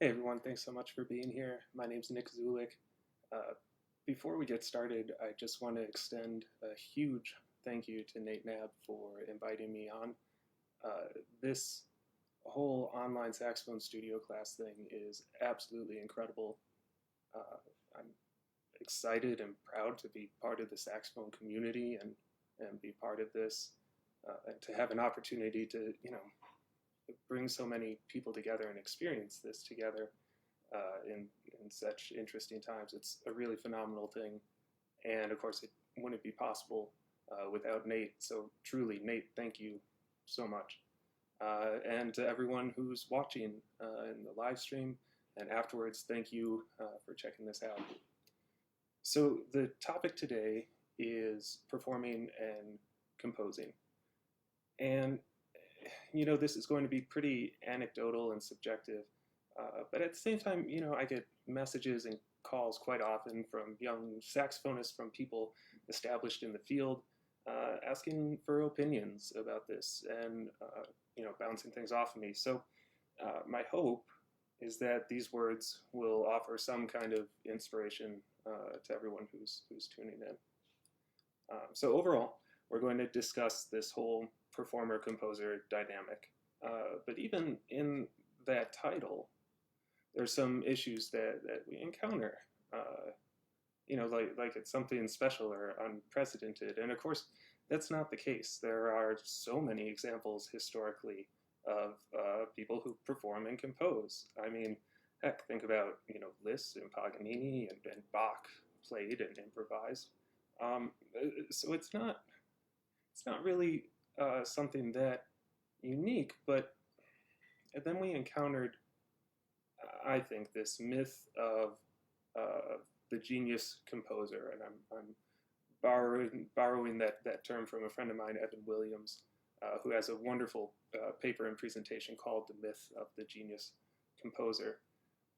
Hey everyone, thanks so much for being here. My name's Nick Zoulek. Uh, Before we get started, I just want to extend a huge thank you to Nate Nab for inviting me on. This whole online saxophone studio class thing is absolutely incredible. I'm excited and proud to be part of the saxophone community and be part of this, and to have an opportunity to, bring so many people together and experience this together in such interesting times. It's a really phenomenal thing. And of course, it wouldn't be possible without Nate. So truly, Nate, thank you so much. And to everyone who's watching in the live stream and afterwards, thank you for checking this out. So the topic today is performing and composing. And this is going to be pretty anecdotal and subjective, but at the same time, I get messages and calls quite often from young saxophonists, from people established in the field, asking for opinions about this and, bouncing things off of me. So my hope is that these words will offer some kind of inspiration to everyone who's tuning in. So overall, we're going to discuss this whole performer-composer dynamic. But even in that title, there's some issues that we encounter. Like it's something special or unprecedented. And of course, that's not the case. There are so many examples historically of people who perform and compose. I mean, heck, think about, Liszt and Paganini and Bach played and improvised. So it's not really something that unique, but then we encountered, I think, this myth of the genius composer, and I'm borrowing that term from a friend of mine, Evan Williams, who has a wonderful paper and presentation called "The Myth of the Genius Composer."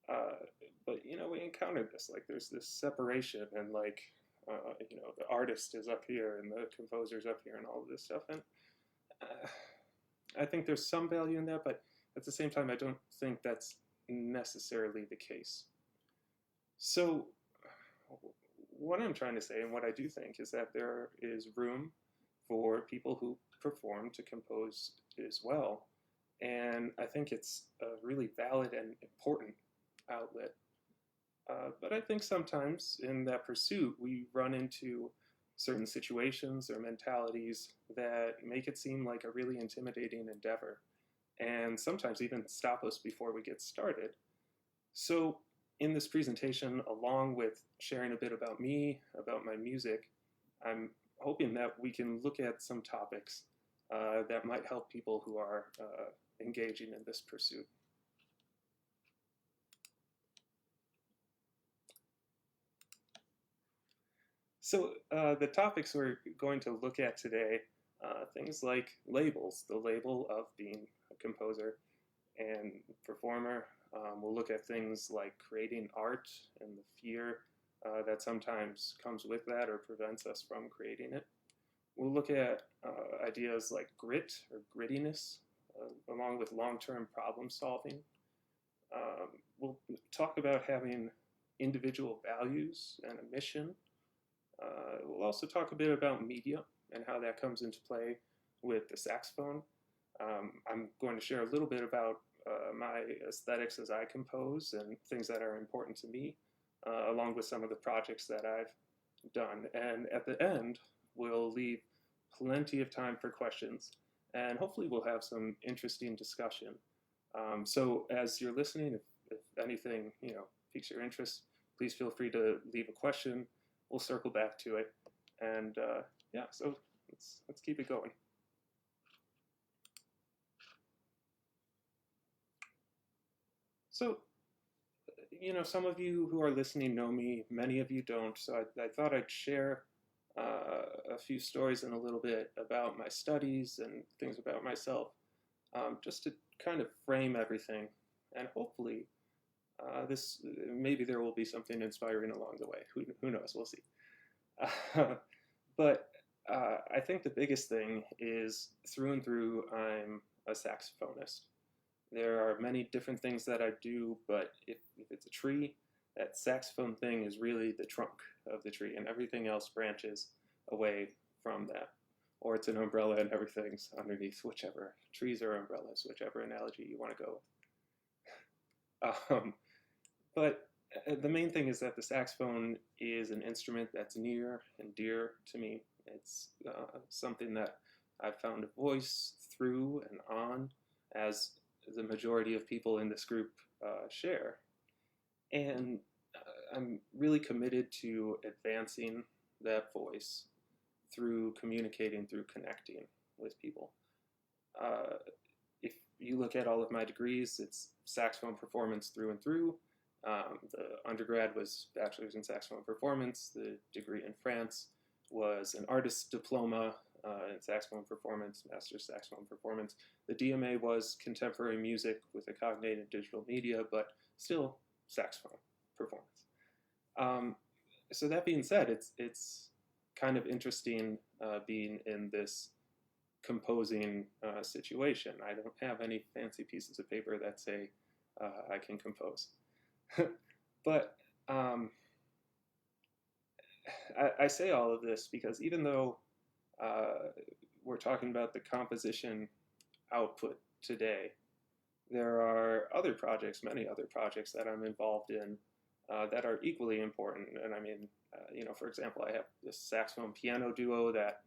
But we encountered this, like there's this separation, and like the artist is up here and the composer's up here and all of this stuff, and I think there's some value in that, but at the same time, I don't think that's necessarily the case. So what I'm trying to say, and what I do think, is that there is room for people who perform to compose as well. And I think it's a really valid and important outlet. But I think sometimes in that pursuit, we run into certain situations or mentalities that make it seem like a really intimidating endeavor, and sometimes even stop us before we get started. So in this presentation, along with sharing a bit about me, about my music, I'm hoping that we can look at some topics that might help people who are engaging in this pursuit. So the topics we're going to look at today, things like labels, the label of being a composer and performer. We'll look at things like creating art and the fear that sometimes comes with that or prevents us from creating it. We'll look at ideas like grit or grittiness, along with long-term problem solving. We'll talk about having individual values and a mission. We'll also talk a bit about media and how that comes into play with the saxophone. I'm going to share a little bit about my aesthetics as I compose and things that are important to me, along with some of the projects that I've done. And at the end, we'll leave plenty of time for questions, and hopefully we'll have some interesting discussion. So as you're listening, if anything piques your interest, please feel free to leave a question. We'll circle back to it, and yeah, so let's keep it going. So, some of you who are listening know me, many of you don't, so I thought I'd share a few stories and a little bit about my studies and things about myself, just to kind of frame everything, and hopefully maybe there will be something inspiring along the way. Who knows? We'll see. But I think the biggest thing is, through and through, I'm a saxophonist. There are many different things that I do, but if it's a tree, that saxophone thing is really the trunk of the tree, and everything else branches away from that. Or it's an umbrella and everything's underneath, whichever. Trees or umbrellas, whichever analogy you want to go with. But the main thing is that the saxophone is an instrument that's near and dear to me. It's something that I've found a voice through and on, as the majority of people in this group share. And I'm really committed to advancing that voice through communicating, through connecting with people. If you look at all of my degrees, it's saxophone performance through and through. The undergrad was bachelor's in saxophone performance. The degree in France was an artist's diploma in saxophone performance, master's saxophone performance. The DMA was contemporary music with a cognitive digital media, but still saxophone performance. So that being said, it's kind of interesting being in this composing situation. I don't have any fancy pieces of paper that say I can compose. But I say all of this because even though we're talking about the composition output today, there are other projects, many other projects that I'm involved in that are equally important. And I mean, for example, I have this saxophone piano duo that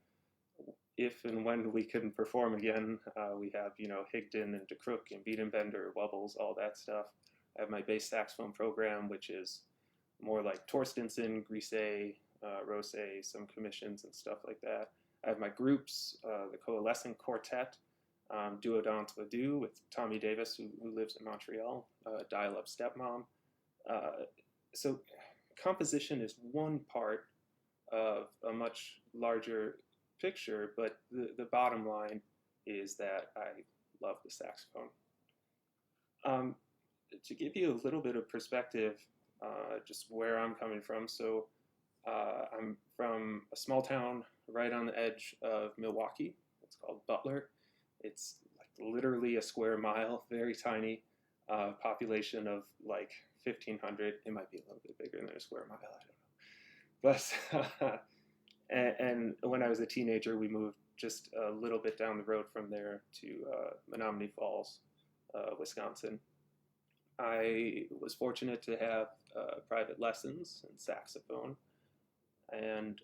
if and when we can perform again, we have, Higdon and DeCrook and Biedenbender, Wubbles, all that stuff. I have my bass saxophone program, which is more like Torstenson, Grisset, Rose, some commissions and stuff like that. I have my groups, the Coalescent Quartet, Duo d'Entre Deux with Tommy Davis, who lives in Montreal, Dial Up Stepmom. So composition is one part of a much larger picture, but the bottom line is that I love the saxophone. To give you a little bit of perspective, just where I'm coming from, so I'm from a small town right on the edge of Milwaukee. It's called Butler. It's like literally a square mile, very tiny, population of like 1,500. It might be a little bit bigger than a square mile, I don't know. But and when I was a teenager, we moved just a little bit down the road from there to Menominee Falls, Wisconsin. I was fortunate to have private lessons in saxophone, and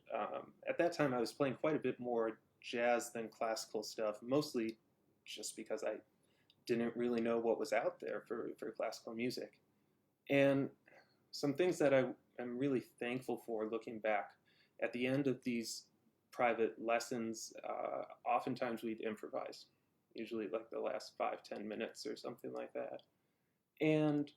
at that time I was playing quite a bit more jazz than classical stuff, mostly just because I didn't really know what was out there for classical music. And some things that I am really thankful for looking back, at the end of these private lessons, oftentimes we'd improvise, usually like the last 5-10 minutes or something like that. And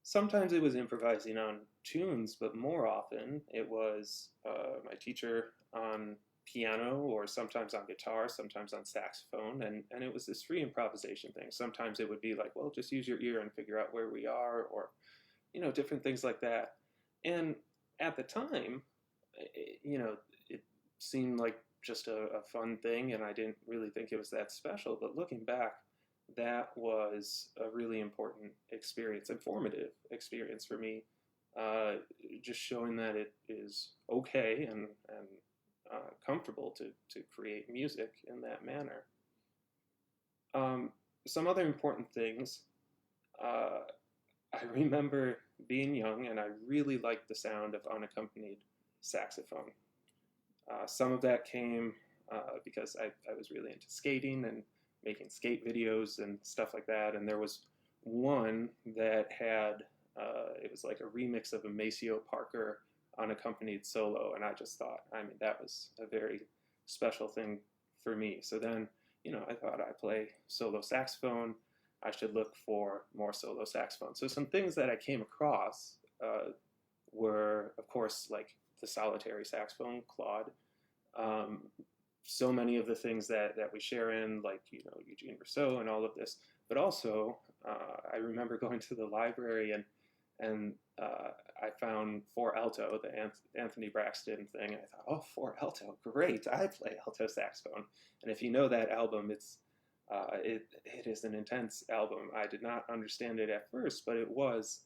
sometimes it was improvising on tunes, but more often it was my teacher on piano, or sometimes on guitar, sometimes on saxophone, and it was this free improvisation thing. Sometimes it would be like, well, just use your ear and figure out where we are, or different things like that. And at the time, it seemed like just a fun thing, and I didn't really think it was that special. But looking back, that was a really important experience, informative experience for me, just showing that it is okay and comfortable to create music in that manner. Some other important things, I remember being young and I really liked the sound of unaccompanied saxophone. Some of that came because I was really into skating and making skate videos and stuff like that, and there was one that had, it was like a remix of a Maceo Parker unaccompanied solo, and I just thought, that was a very special thing for me. So then, I thought, I play solo saxophone, I should look for more solo saxophone. So some things that I came across were, of course, like the solitary saxophone, Claude. So many of the things that we share in, like, Eugene Rousseau and all of this, but also I remember going to the library and I found 4 alto, the Anthony Braxton thing, and I thought, oh, 4 alto, great, I play alto saxophone. And if you know that album, it's It is an intense album. I did not understand it at first, but it was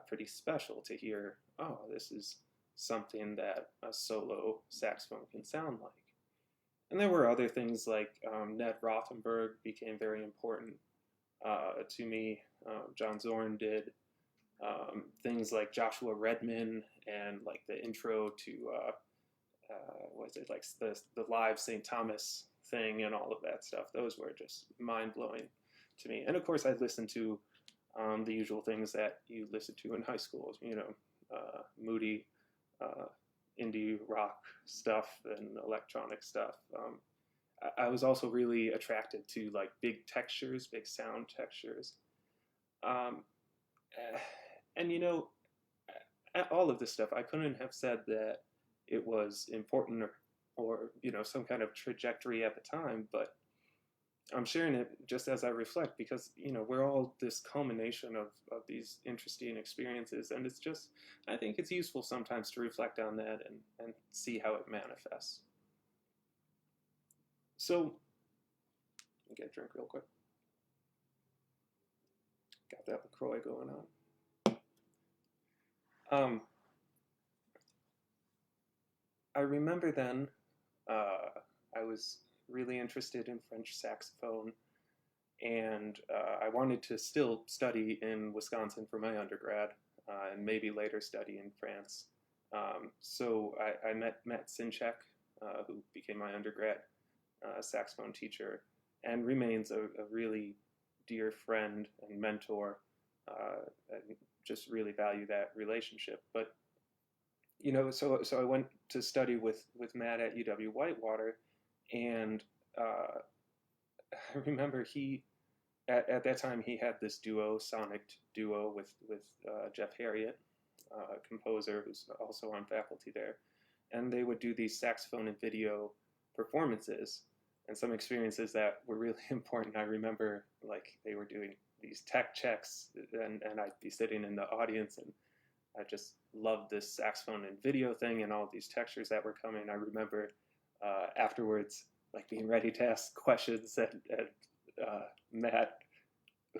pretty special to hear, oh, this is something that a solo saxophone can sound like. And there were other things like Ned Rothenberg became very important to me. John Zorn did things like Joshua Redman and like the intro to what is it, like the live St. Thomas thing and all of that stuff. Those were just mind-blowing to me. And of course I listened to the usual things that you listen to in high school, you know, moody indie rock stuff and electronic stuff. I was also really attracted to like big textures, big sound textures. And you know, all of this stuff, I couldn't have said that it was important or you know, some kind of trajectory at the time, but I'm sharing it just as I reflect because, you know, we're all this culmination of these interesting experiences, and it's just, I think it's useful sometimes to reflect on that and see how it manifests. So, let me get a drink real quick. Got that LaCroix going on. I remember then I was really interested in French saxophone, and I wanted to still study in Wisconsin for my undergrad and maybe later study in France. So I met Matt Sinchek, who became my undergrad saxophone teacher and remains a really dear friend and mentor. And just really value that relationship. But you know, so I went to study with Matt at UW-Whitewater, and I remember he at that time he had this sonic duo with Jeff Harriet, a composer who's also on faculty there, and they would do these saxophone and video performances, and some experiences that were really important. I remember like they were doing these tech checks, and I'd be sitting in the audience, and I just loved this saxophone and video thing and all these textures that were coming. I remember afterwards, like being ready to ask questions, and Matt,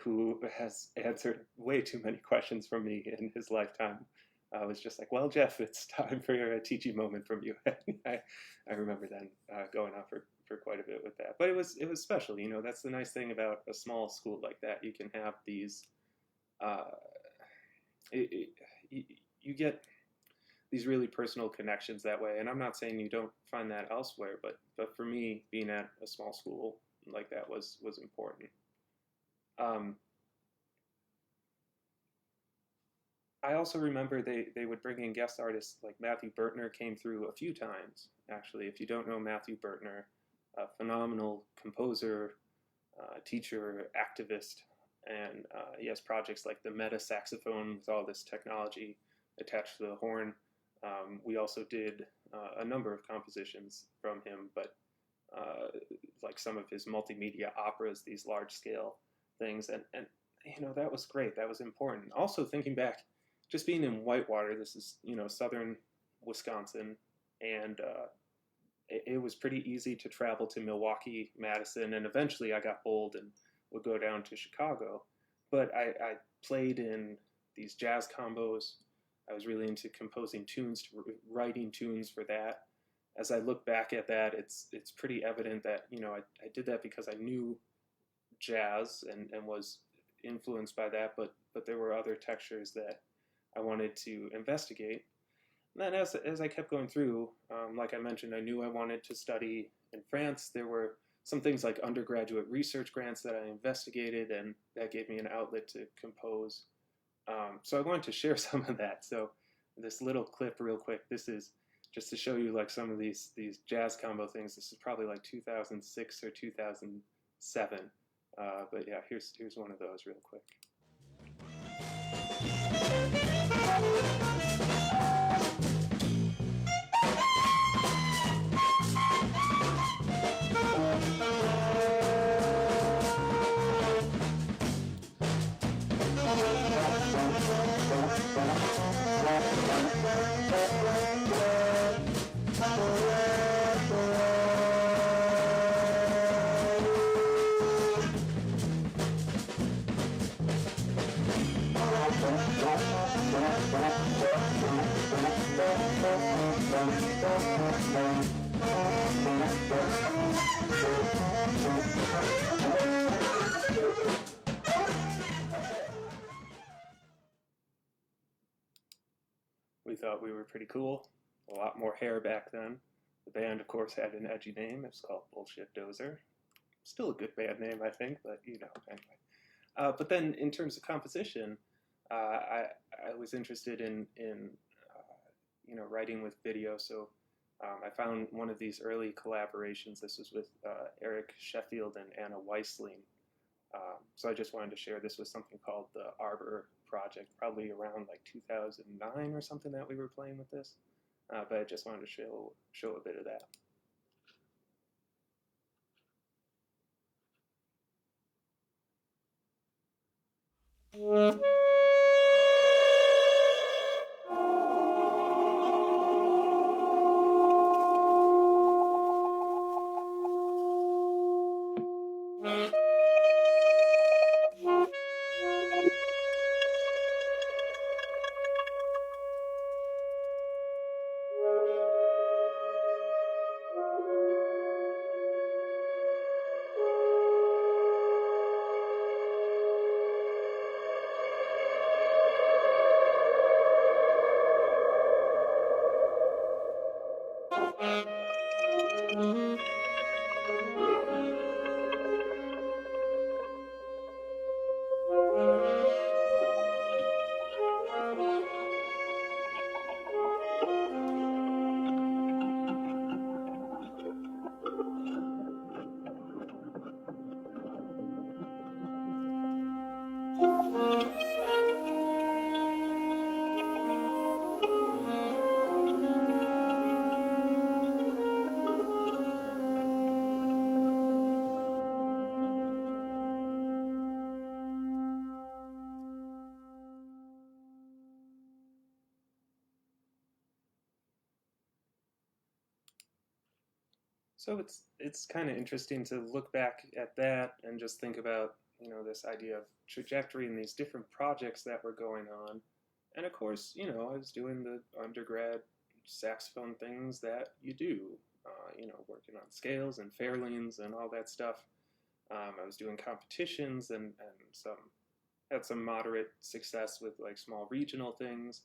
who has answered way too many questions from me in his lifetime, was just like, "Well, Jeff, it's time for a teaching moment from you." I remember then going on for quite a bit with that, but it was special. You know, that's the nice thing about a small school like that. You can have these. You get these really personal connections that way, and I'm not saying you don't find that elsewhere, but for me, being at a small school like that was important. I also remember they would bring in guest artists like Matthew Bertner came through a few times, actually. If you don't know Matthew Bertner, a phenomenal composer, teacher, activist, and he has projects like the meta saxophone with all this technology attached to the horn. We also did a number of compositions from him, but like some of his multimedia operas, these large-scale things, and you know, that was great. That was important. Also, thinking back, just being in Whitewater, this is, you know, southern Wisconsin, and it was pretty easy to travel to Milwaukee, Madison, and eventually I got bold and would go down to Chicago. But I played in these jazz combos. I was really into composing tunes, writing tunes for that. As I look back at that, it's pretty evident that, you know, I did that because I knew jazz and was influenced by that, but there were other textures that I wanted to investigate. And then as I kept going through, like I mentioned, I knew I wanted to study in France. There were some things like undergraduate research grants that I investigated, and that gave me an outlet to compose. So I wanted to share some of that. So this little clip real quick, this is just to show you like some of these jazz combo things. This is probably like 2006 or 2007. But yeah, here's one of those real quick. thought we were pretty cool. A lot more hair back then. The band, of course, had an edgy name. It was called Bullshit Dozer. Still a good band name, I think, but anyway. But then, in terms of composition, I was interested in writing with video. So I found one of these early collaborations. This was with Eric Sheffield and Anna Weisling. So I just wanted to share. This was something called the Arbor Project, probably around like 2009 or something that we were playing with this. But I just wanted to show a bit of that. So it's kind of interesting to look back at that and just think about this idea of trajectory and these different projects that were going on. And of course, I was doing the undergrad saxophone things that you do, working on scales and fairleads and all that stuff. I was doing competitions and had some moderate success with like small regional things.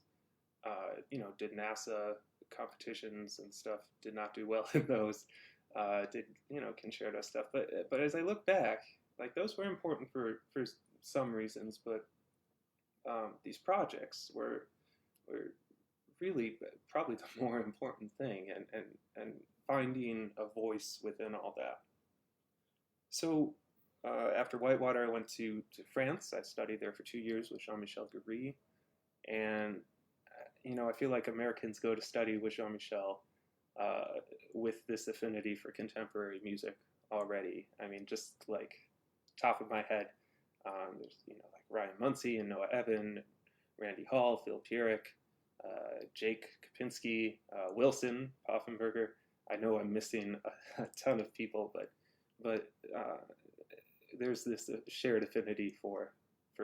Did NASA competitions and stuff. Did not do well in those. Did concerto stuff. But as I look back, like those were important for some reasons, but these projects were really probably the more important thing, and finding a voice within all that. So after Whitewater, I went to France. I studied there for 2 years with Jean-Michel Guéry, and I feel like Americans go to study with Jean-Michel with this affinity for contemporary music already. I mean, just like top of my head, there's like Ryan Muncy and Noah Evan, Randy Hall, Phil Pierrick, Jake Kapinski, Wilson Poffenberger. I know I'm missing a ton of people, but there's this shared affinity for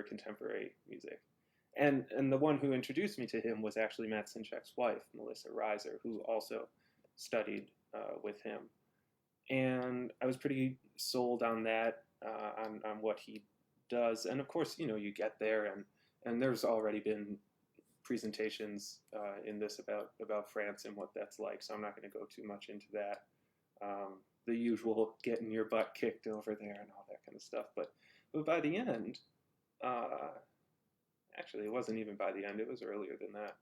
contemporary music. And the one who introduced me to him was actually Matt Sinchek's wife, Melissa Reiser, who also studied with him. And I was pretty sold on that, on what he does. And of course, you get there, and there's already been presentations in this about France and what that's like, so I'm not going to go too much into that. The usual getting your butt kicked over there and all that kind of stuff. But by the end, actually, it wasn't even by the end. It was earlier than that.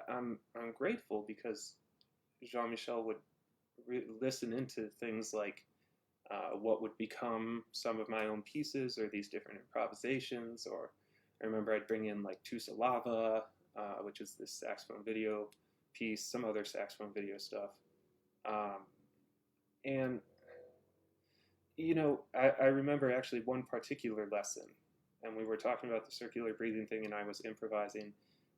I'm grateful because Jean-Michel would listen into things like what would become some of my own pieces, or these different improvisations. Or I remember I'd bring in like Tusa Lava, which is this saxophone video piece, some other saxophone video stuff. And I remember actually one particular lesson, and we were talking about the circular breathing thing, and I was improvising,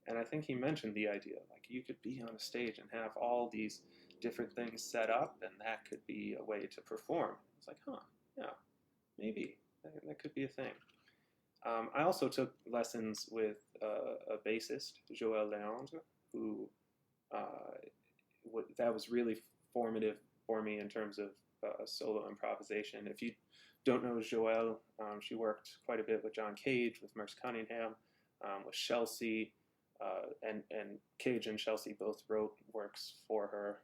and I think he mentioned the idea, like, you could be on a stage and have all these different things set up, and that could be a way to perform. It's like, yeah, maybe that could be a thing. I also took lessons with a bassist, Joël Leandre, who that was really formative for me in terms of solo improvisation. If you don't know Joelle, she worked quite a bit with John Cage, with Merce Cunningham, with Chelsea, and Cage and Chelsea both wrote works for her.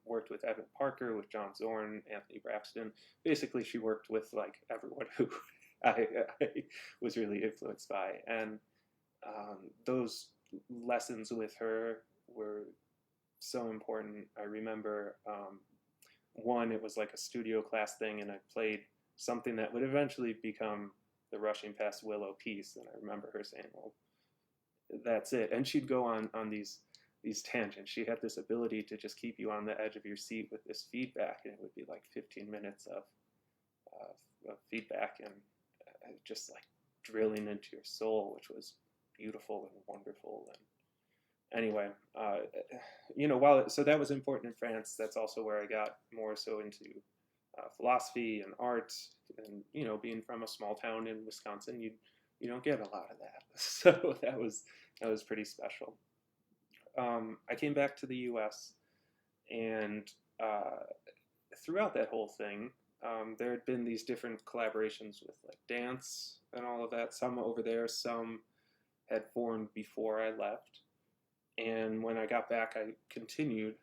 Worked with Evan Parker, with John Zorn, Anthony Braxton. Basically, she worked with like everyone who I was really influenced by, and those lessons with her were so important. I remember one, it was like a studio class thing, and I played something that would eventually become the Rushing Past Willow piece, and I remember her saying, "Well, that's it," and she'd go on these tangents. She had this ability to just keep you on the edge of your seat with this feedback, and it would be like 15 minutes of feedback and just like drilling into your soul, which was beautiful and wonderful. And anyway, so that was important in France. That's also where I got more so into philosophy and art, and being from a small town in Wisconsin, you don't get a lot of that. So that was pretty special. I came back to the U.S. and throughout that whole thing, there had been these different collaborations with like dance and all of that. Some over there, some had formed before I left. And when I got back, I continued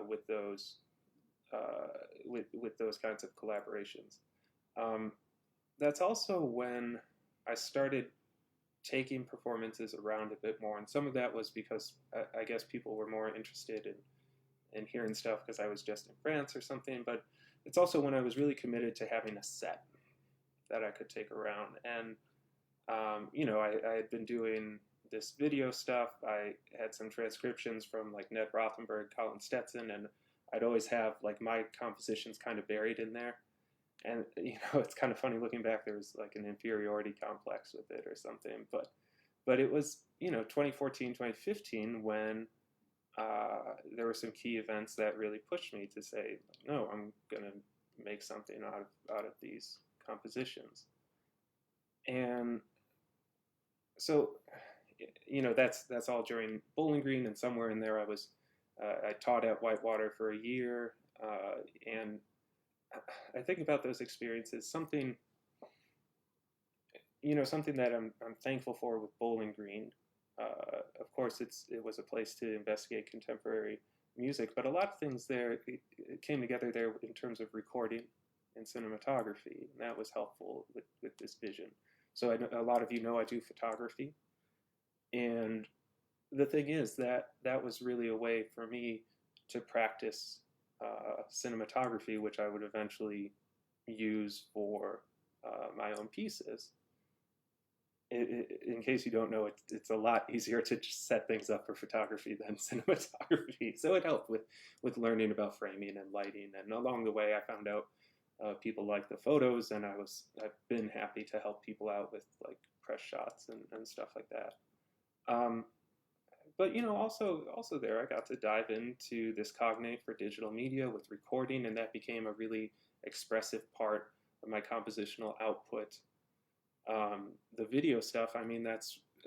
with those with those kinds of collaborations. That's also when I started taking performances around a bit more, and some of that was because I guess people were more interested in hearing stuff because I was just in France or something. But it's also when I was really committed to having a set that I could take around, and I had been doing this video stuff. I had some transcriptions from like Ned Rothenberg, Colin Stetson, and I'd always have like my compositions kind of buried in there. And it's kind of funny looking back. There was like an inferiority complex with it or something, but it was 2014, 2015 when there were some key events that really pushed me to say, no, I'm gonna make something out of these compositions. And so that's all during Bowling Green, and somewhere in there I taught at Whitewater for a year, and I think about those experiences, something that I'm thankful for with Bowling Green. Of course, it was a place to investigate contemporary music, but a lot of things there it came together there in terms of recording and cinematography, and that was helpful with this vision. So a lot of I do photography, and the thing is that was really a way for me to practice cinematography, which I would eventually use for my own pieces. In case you don't know, it's a lot easier to just set things up for photography than cinematography. So it helped with learning about framing and lighting. And along the way, I found out people like the photos, and I've been happy to help people out with like press shots and stuff like that. But also there I got to dive into this cognate for digital media with recording, and that became a really expressive part of my compositional output. The video stuff, I mean,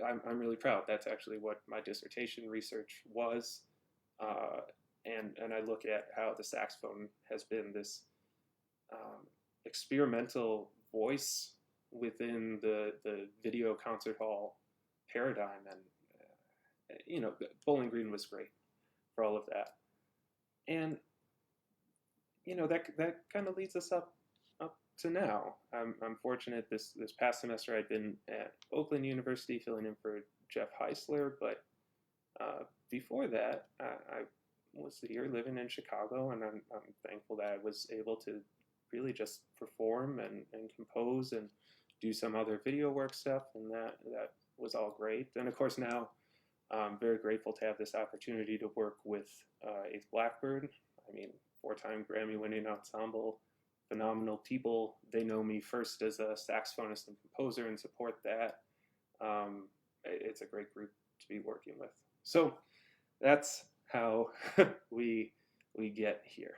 I'm really proud. That's actually what my dissertation research was, and I look at how the saxophone has been this experimental voice within the video concert hall paradigm, and Bowling Green was great for all of that. And that kind of leads us up to now. I'm fortunate this past semester I'd been at Oakland University filling in for Jeff Heisler, but before that I was here living in Chicago, and I'm thankful that I was able to really just perform and compose and do some other video work stuff, and that was all great. And of course now I'm very grateful to have this opportunity to work with Eighth Blackbird. I mean, 4-time Grammy-winning ensemble, phenomenal people. They know me first as a saxophonist and composer and support that. It's a great group to be working with. So that's how we get here.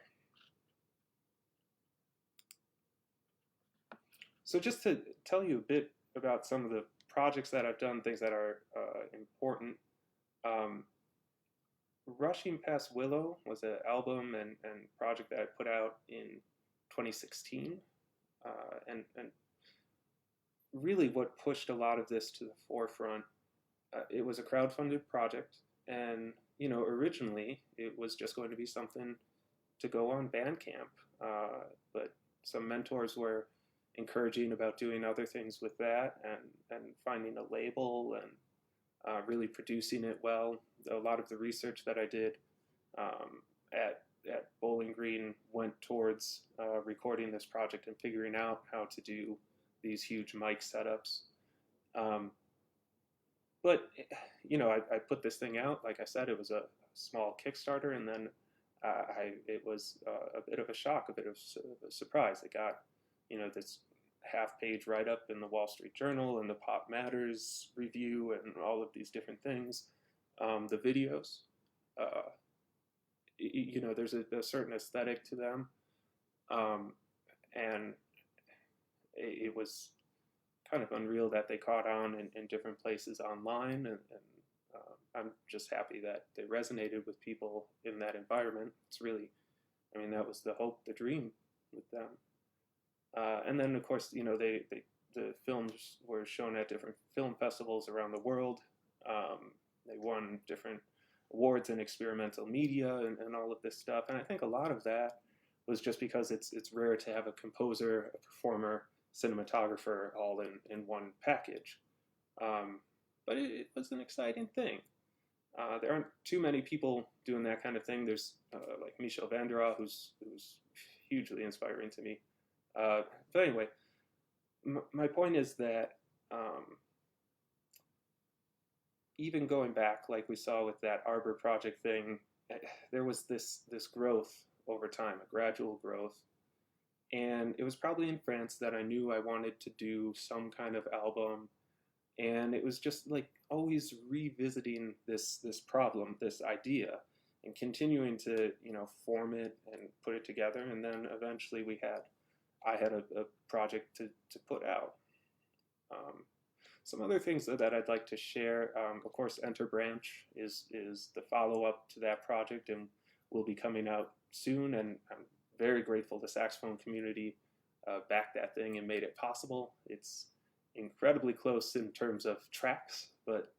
So just to tell you a bit about some of the projects that I've done, things that are important. Rushing Past Willow was an album and project that I put out in 2016, and really what pushed a lot of this to the forefront it was a crowdfunded project, and originally it was just going to be something to go on Bandcamp, but some mentors were encouraging about doing other things with that, and finding a label, and really producing it well. A lot of the research that I did at Bowling Green went towards recording this project and figuring out how to do these huge mic setups. But I put this thing out. Like I said, it was a small Kickstarter, and then it was a bit of a shock, a bit of a surprise. It got this half-page write-up in the Wall Street Journal and the Pop Matters review and all of these different things. The videos, there's a certain aesthetic to them, and it was kind of unreal that they caught on in different places online, and I'm just happy that they resonated with people in that environment. It's really, that was the hope, the dream with them. And then, of course, the films were shown at different film festivals around the world. They won different awards in experimental media and all of this stuff. And I think a lot of that was just because it's rare to have a composer, a performer, cinematographer all in one package. But it was an exciting thing. There aren't too many people doing that kind of thing. There's like Michel Vandera, who's hugely inspiring to me. But anyway, my point is that even going back, like we saw with that Arbor Project thing, there was this growth over time, a gradual growth. And it was probably in France that I knew I wanted to do some kind of album. And it was just like always revisiting this problem, this idea, and continuing to form it and put it together. And then eventually I had a project to put out. Some other things that I'd like to share, of course, Enter Branch is the follow-up to that project and will be coming out soon, and I'm very grateful the saxophone community backed that thing and made it possible. It's incredibly close in terms of tracks, but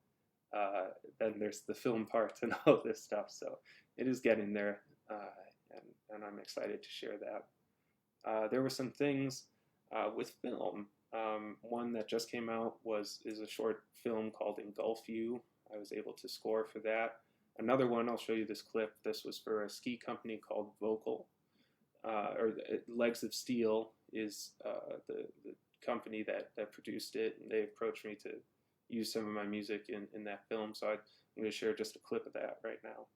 then there's the film part and all this stuff, so it is getting there, and I'm excited to share that. There were some things with film. One that just came out is a short film called Engulf You. I was able to score for that. Another one, I'll show you this clip. This was for a ski company called Vocal, or Legs of Steel is the company that produced it, and they approached me to use some of my music in that film. So I'm going to share just a clip of that right now.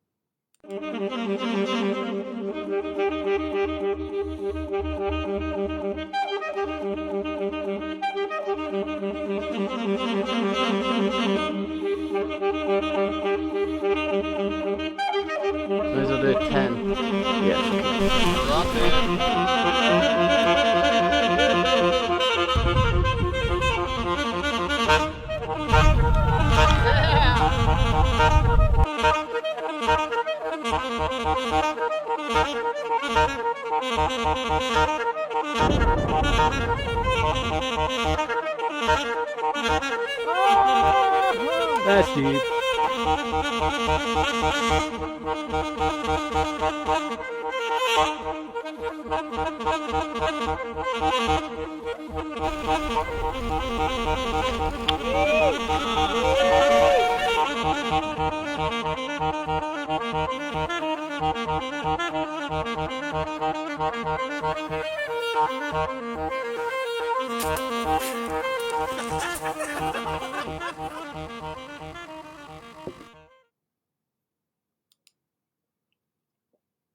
Those are the 10. That's deep.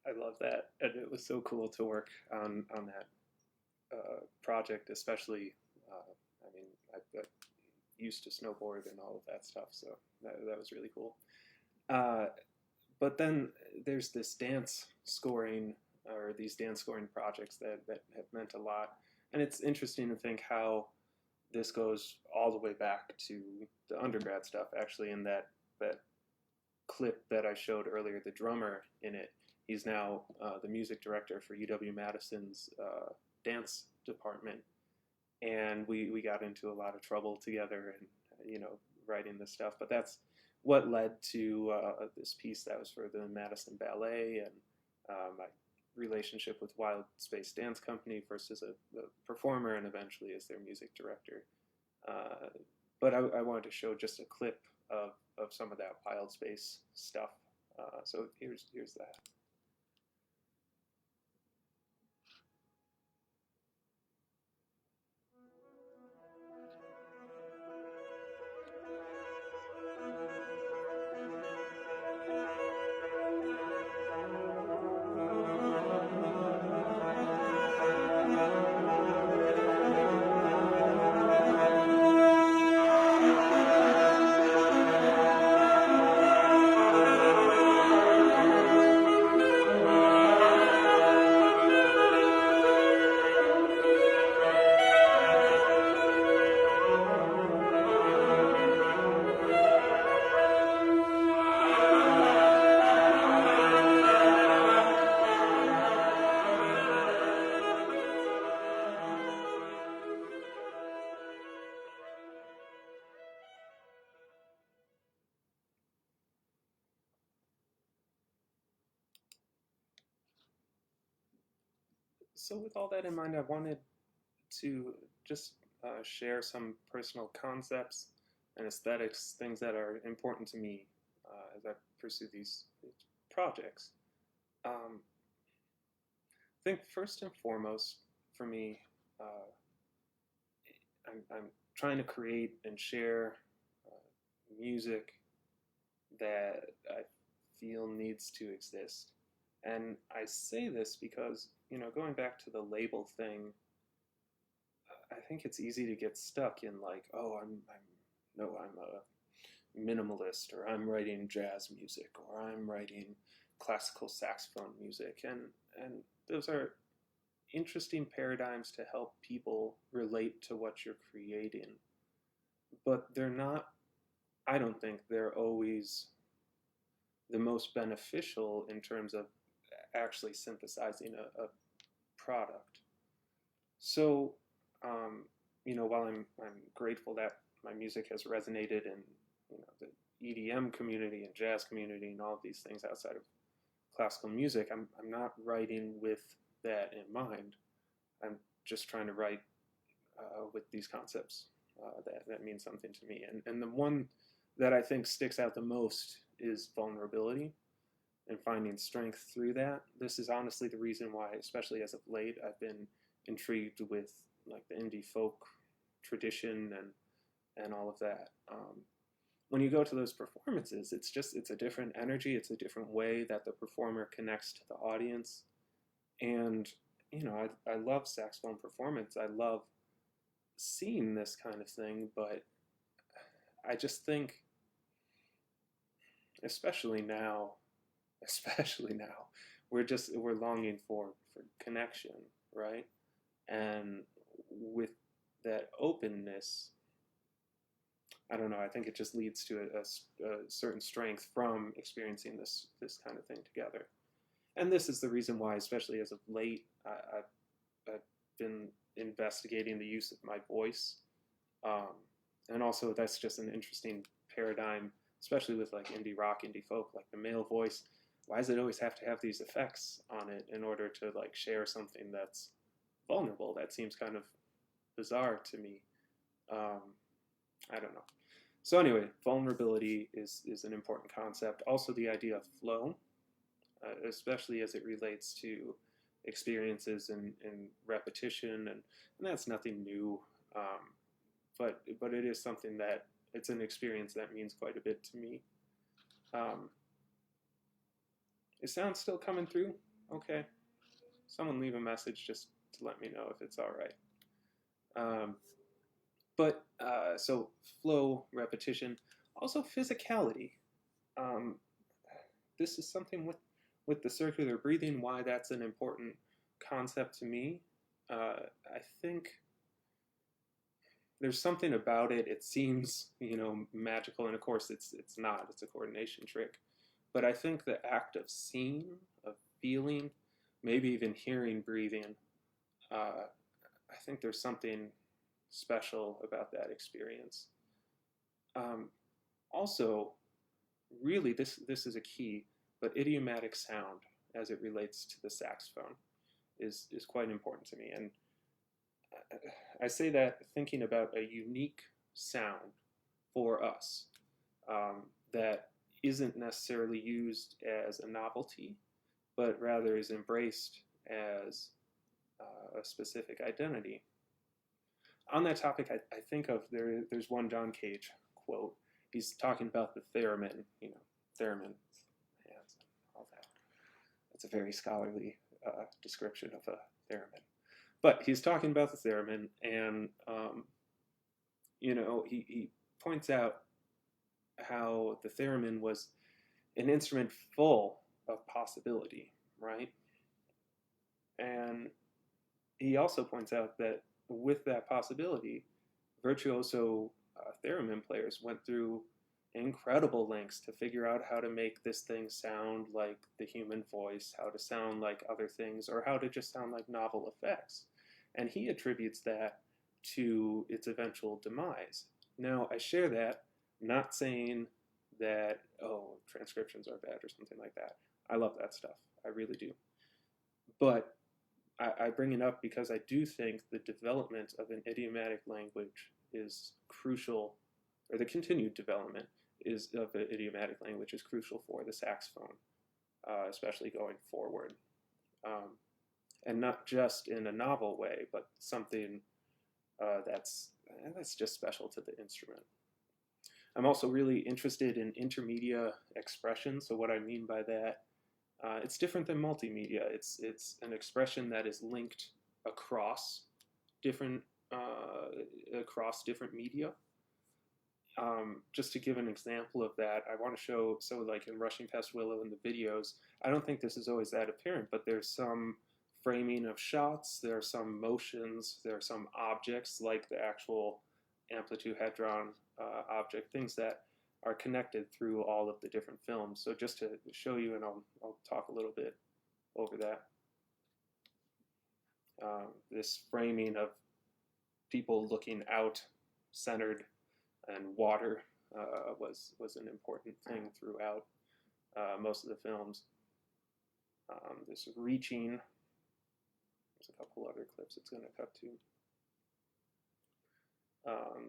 I love that, and it was so cool to work on that project, especially. I used to snowboard and all of that stuff, so that was really cool. But then there's this dance scoring, or these dance scoring projects that have meant a lot, and it's interesting to think how this goes all the way back to the undergrad stuff. Actually, in that clip that I showed earlier, the drummer in it, he's now the music director for UW-Madison's dance department, and we got into a lot of trouble together, and writing this stuff, but that's what led to this piece that was for the Madison Ballet, and my relationship with Wild Space Dance Company, first as a performer and eventually as their music director. But I wanted to show just a clip of some of that Wild Space stuff. So here's that. So with all that in mind, I wanted to just share some personal concepts and aesthetics, things that are important to me as I pursue these projects. I think first and foremost for me, I'm trying to create and share music that I feel needs to exist. And I say this because, going back to the label thing, I think it's easy to get stuck in like, oh, I'm a minimalist, or I'm writing jazz music, or I'm writing classical saxophone music, and those are interesting paradigms to help people relate to what you're creating, but they're not. I don't think they're always the most beneficial in terms of actually synthesizing a product. So, while I'm grateful that my music has resonated in the EDM community and jazz community and all of these things outside of classical music, I'm not writing with that in mind. I'm just trying to write with these concepts that mean something to me. And the one that I think sticks out the most is vulnerability and finding strength through that. This is honestly the reason why, especially as of late, I've been intrigued with like the indie folk tradition and all of that. When you go to those performances, it's a different energy. It's a different way that the performer connects to the audience. And I love saxophone performance. I love seeing this kind of thing, but I just think, especially now, we're longing for connection, right? And with that openness, I don't know, I think it just leads to a certain strength from experiencing this kind of thing together. And this is the reason why, especially as of late, I've been investigating the use of my voice. And also that's just an interesting paradigm, especially with like indie rock, indie folk, like the male voice. Why does it always have to have these effects on it in order to like share something that's vulnerable? That seems kind of bizarre to me. I don't know. So anyway, vulnerability is an important concept. Also the idea of flow, especially as it relates to experiences and repetition, and that's nothing new. But it is something that, it's an experience that means quite a bit to me. Is sound still coming through? Okay. Someone leave a message just to let me know if it's all right. So flow, repetition, also physicality. This is something with the circular breathing, why that's an important concept to me. I think there's something about it. It seems, magical, and of course it's not. It's a coordination trick. But I think the act of seeing, of feeling, maybe even hearing breathing, I think there's something special about that experience. Um, Also, really, this is a key, but idiomatic sound as it relates to the saxophone is quite important to me. And I say that thinking about a unique sound for us that isn't necessarily used as a novelty, but rather is embraced as a specific identity. On that topic, I think of there's one John Cage quote. He's talking about the theremin, theremin, hands, all that. It's a very scholarly description of a theremin. But he's talking about the theremin, and he points out how the theremin was an instrument full of possibility, right? And he also points out that with that possibility, virtuoso theremin players went through incredible lengths to figure out how to make this thing sound like the human voice, how to sound like other things, or how to just sound like novel effects. And he attributes that to its eventual demise. Now, I share that, not saying that, oh, transcriptions are bad or something like that. I love that stuff. I really do. But I bring it up because I do think the development of an idiomatic language is crucial, or the continued development of an idiomatic language is crucial for the saxophone, especially going forward. And not just in a novel way, but something that's just special to the instrument. I'm also really interested in intermedia expression. So what I mean by that, it's different than multimedia. It's an expression that is linked across different media. Just to give an example of that, I want to show, so like in Rushing Past Willow in the videos, I don't think this is always that apparent, but there's some framing of shots, there are some motions, there are some objects like the actual amplitude-hadron object, things that are connected through all of the different films. So just to show you, and I'll talk a little bit over that. This framing of people looking out, centered, and water was an important thing throughout most of the films. This reaching, there's a couple other clips it's going to cut to.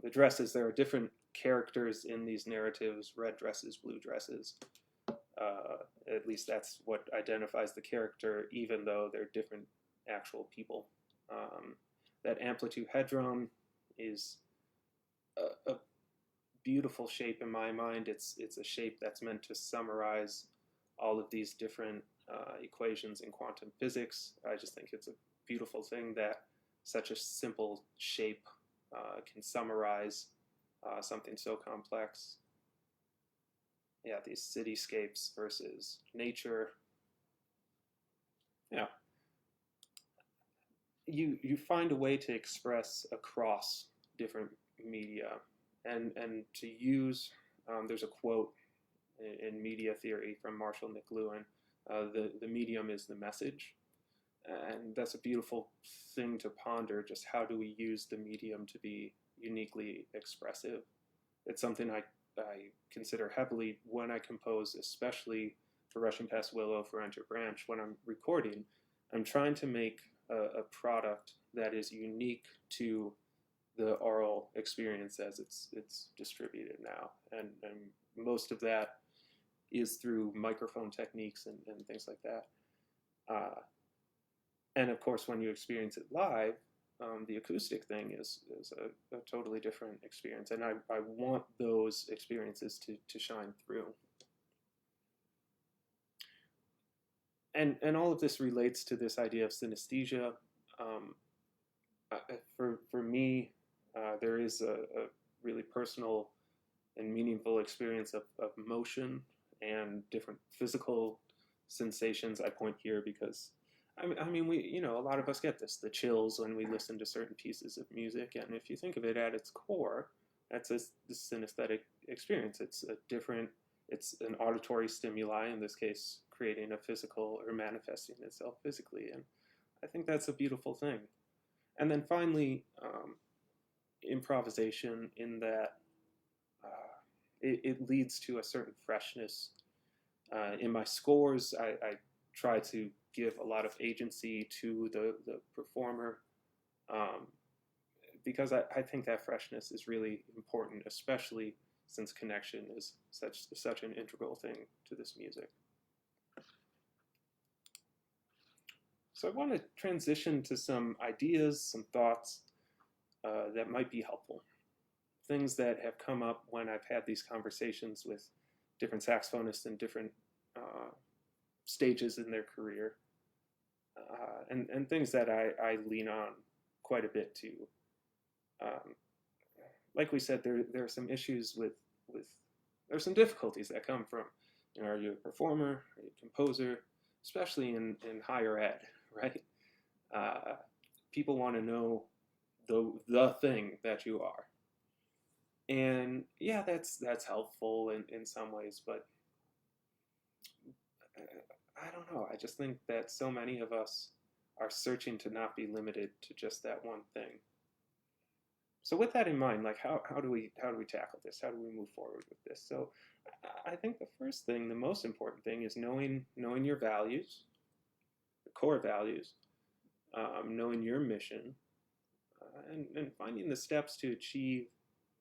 The dresses, there are different characters in these narratives, red dresses, blue dresses. At least that's what identifies the character, even though they're different actual people. That amplitude-hadron is a beautiful shape in my mind. It's a shape that's meant to summarize all of these different equations in quantum physics. I just think it's a beautiful thing that such a simple shape can summarize something so complex. Yeah, these cityscapes versus nature. Yeah. You find a way to express across different media, and to use, there's a quote in media theory from Marshall McLuhan, the medium is the message. And that's a beautiful thing to ponder, just how do we use the medium to be uniquely expressive. It's something I consider heavily when I compose, especially for Rushing Past Willow, for Enter Branch. When I'm recording, I'm trying to make a product that is unique to the oral experience as it's distributed now. And most of that is through microphone techniques and things like that. And of course, when you experience it live, the acoustic thing is a totally different experience. And I want those experiences to shine through. And all of this relates to this idea of synesthesia. For me, there is a really personal and meaningful experience of motion and different physical sensations. I point here because I mean, a lot of us get this, the chills when we listen to certain pieces of music. And if you think of it at its core, that's this synesthetic experience. It's an auditory stimuli, in this case, creating a physical or manifesting itself physically. And I think that's a beautiful thing. And then finally, improvisation, in that it leads to a certain freshness. In my scores, I try to give a lot of agency to the performer, um, because I think that freshness is really important, especially since connection is such an integral thing to this music. So I want to transition to some ideas, some thoughts that might be helpful. Things that have come up when I've had these conversations with different saxophonists in different stages in their career, and things that I lean on quite a bit too. Like we said, there are some issues with there are some difficulties that come from, are you a performer, are you a composer, especially in higher ed, right? People want to know the thing that you are. And yeah, that's helpful in some ways, but I don't know. I just think that so many of us are searching to not be limited to just that one thing. So with that in mind, like how do we tackle this? How do we move forward with this? So I think the first thing, the most important thing, is knowing your values, the core values, knowing your mission, and finding the steps to achieve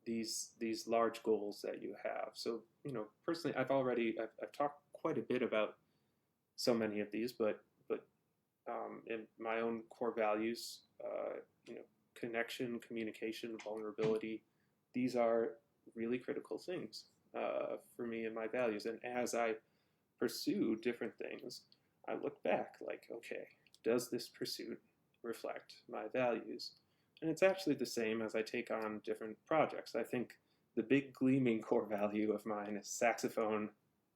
these large goals that you have. So personally, I've talked quite a bit about so many of these, but in my own core values, connection, communication, vulnerability, these are really critical things for me and my values. And as I pursue different things, I look back like, okay, does this pursuit reflect my values? And it's actually the same as I take on different projects. I think the big gleaming core value of mine is saxophone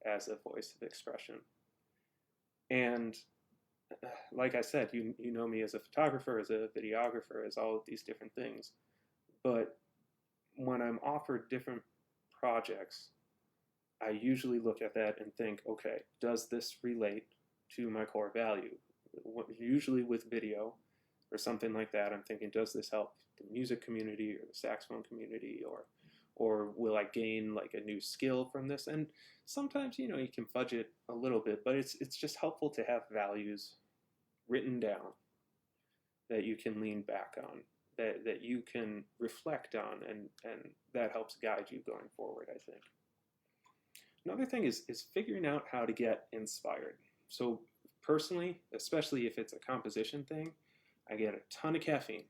as a voice of expression. And like I said, you know me as a photographer, as a videographer, as all of these different things. But when I'm offered different projects, I usually look at that and think, okay, does this relate to my core value? Usually with video or something like that, I'm thinking, does this help the music community or the saxophone community, or will I gain like a new skill from this? And sometimes, you can fudge it a little bit, but it's just helpful to have values written down that you can lean back on, that you can reflect on, and that helps guide you going forward, I think. Another thing is figuring out how to get inspired. So personally, especially if it's a composition thing, I get a ton of caffeine.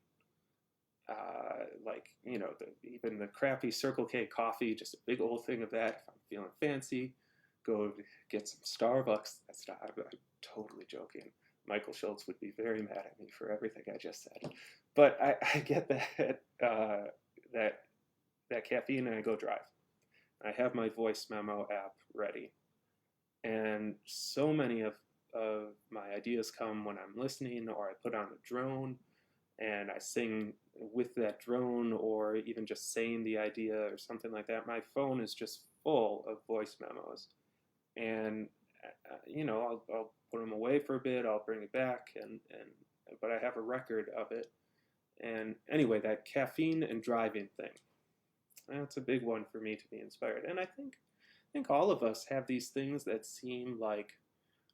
Even the crappy Circle K coffee, just a big old thing of that. If I'm feeling fancy, go get some Starbucks. I'm totally joking. Michael Schultz would be very mad at me for everything I just said. But I get that caffeine, and I go drive. I have my voice memo app ready. And so many of my ideas come when I'm listening, or I put on a drone and I sing with that drone, or even just saying the idea or something like that. My phone is just full of voice memos. And I'll put them away for a bit, I'll bring it back, but I have a record of it. And anyway, that caffeine and driving thing, that's a big one for me to be inspired. And I think all of us have these things that seem like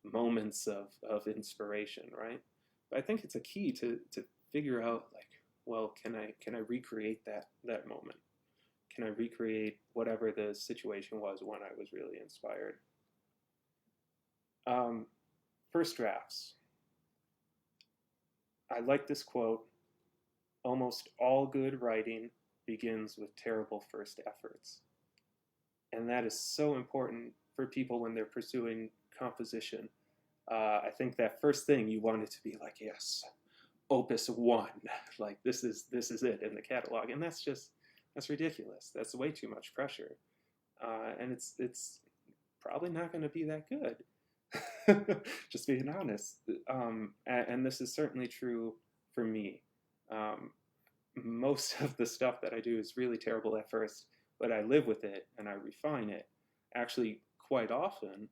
moments of inspiration, right? But I think it's a key to figure out, like, well, can I recreate that moment? Can I recreate whatever the situation was when I was really inspired? First drafts. I like this quote: almost all good writing begins with terrible first efforts. And that is so important for people when they're pursuing composition. I think that first thing, you want it to be like, yes, opus 1, like this is it in the catalog. And that's ridiculous. That's way too much pressure. And it's probably not going to be that good. Just being honest. And this is certainly true for me. Most of the stuff that I do is really terrible at first, but I live with it and I refine it. Actually, quite often,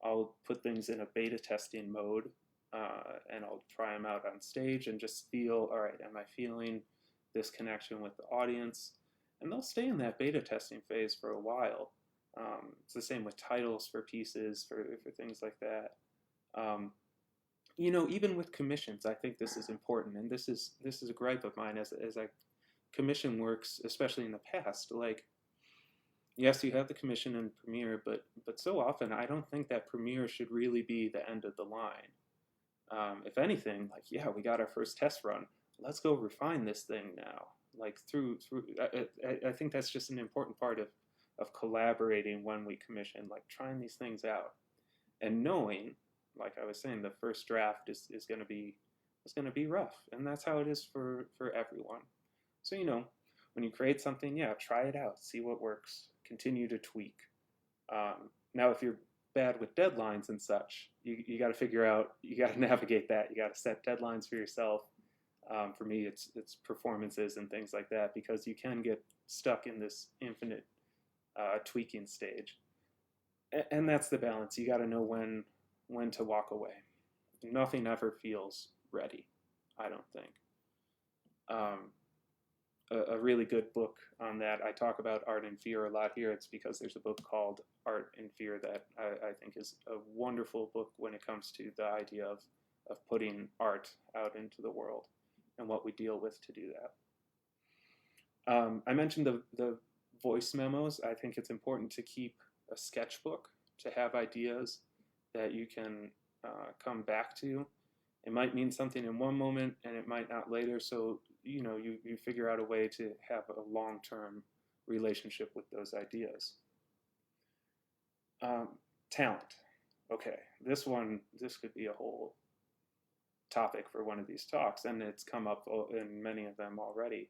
I'll put things in a beta testing mode, and I'll try them out on stage and just feel, all right, am I feeling this connection with the audience? And they'll stay in that beta testing phase for a while. It's the same with titles for pieces, for things like that. Um, even with commissions, I think this is important, and this is a gripe of mine as I commission works, especially in the past. Like, yes, you have the commission and premiere, but so often I don't think that premiere should really be the end of the line. If anything, like, yeah, we got our first test run. Let's go refine this thing now. Like through, I think that's just an important part of collaborating when we commission, like trying these things out and knowing, like I was saying, the first draft is going to be rough, and that's how it is for everyone. So when you create something, yeah, try it out, see what works, continue to tweak. Now, if you're bad with deadlines and such, you got to figure out, you got to navigate that. You got to set deadlines for yourself. For me, it's performances and things like that, because you can get stuck in this infinite tweaking stage, and that's the balance. You got to know when to walk away. Nothing ever feels ready, I don't think. Um, a really good book on that. I talk about art and fear a lot here. It's because there's a book called Art and Fear that I think is a wonderful book when it comes to the idea of putting art out into the world and what we deal with to do that. I mentioned the voice memos. I think it's important to keep a sketchbook, to have ideas that you can come back to. It might mean something in one moment and it might not later, so you figure out a way to have a long-term relationship with those ideas. Talent. Okay, this could be a whole topic for one of these talks, and it's come up in many of them already.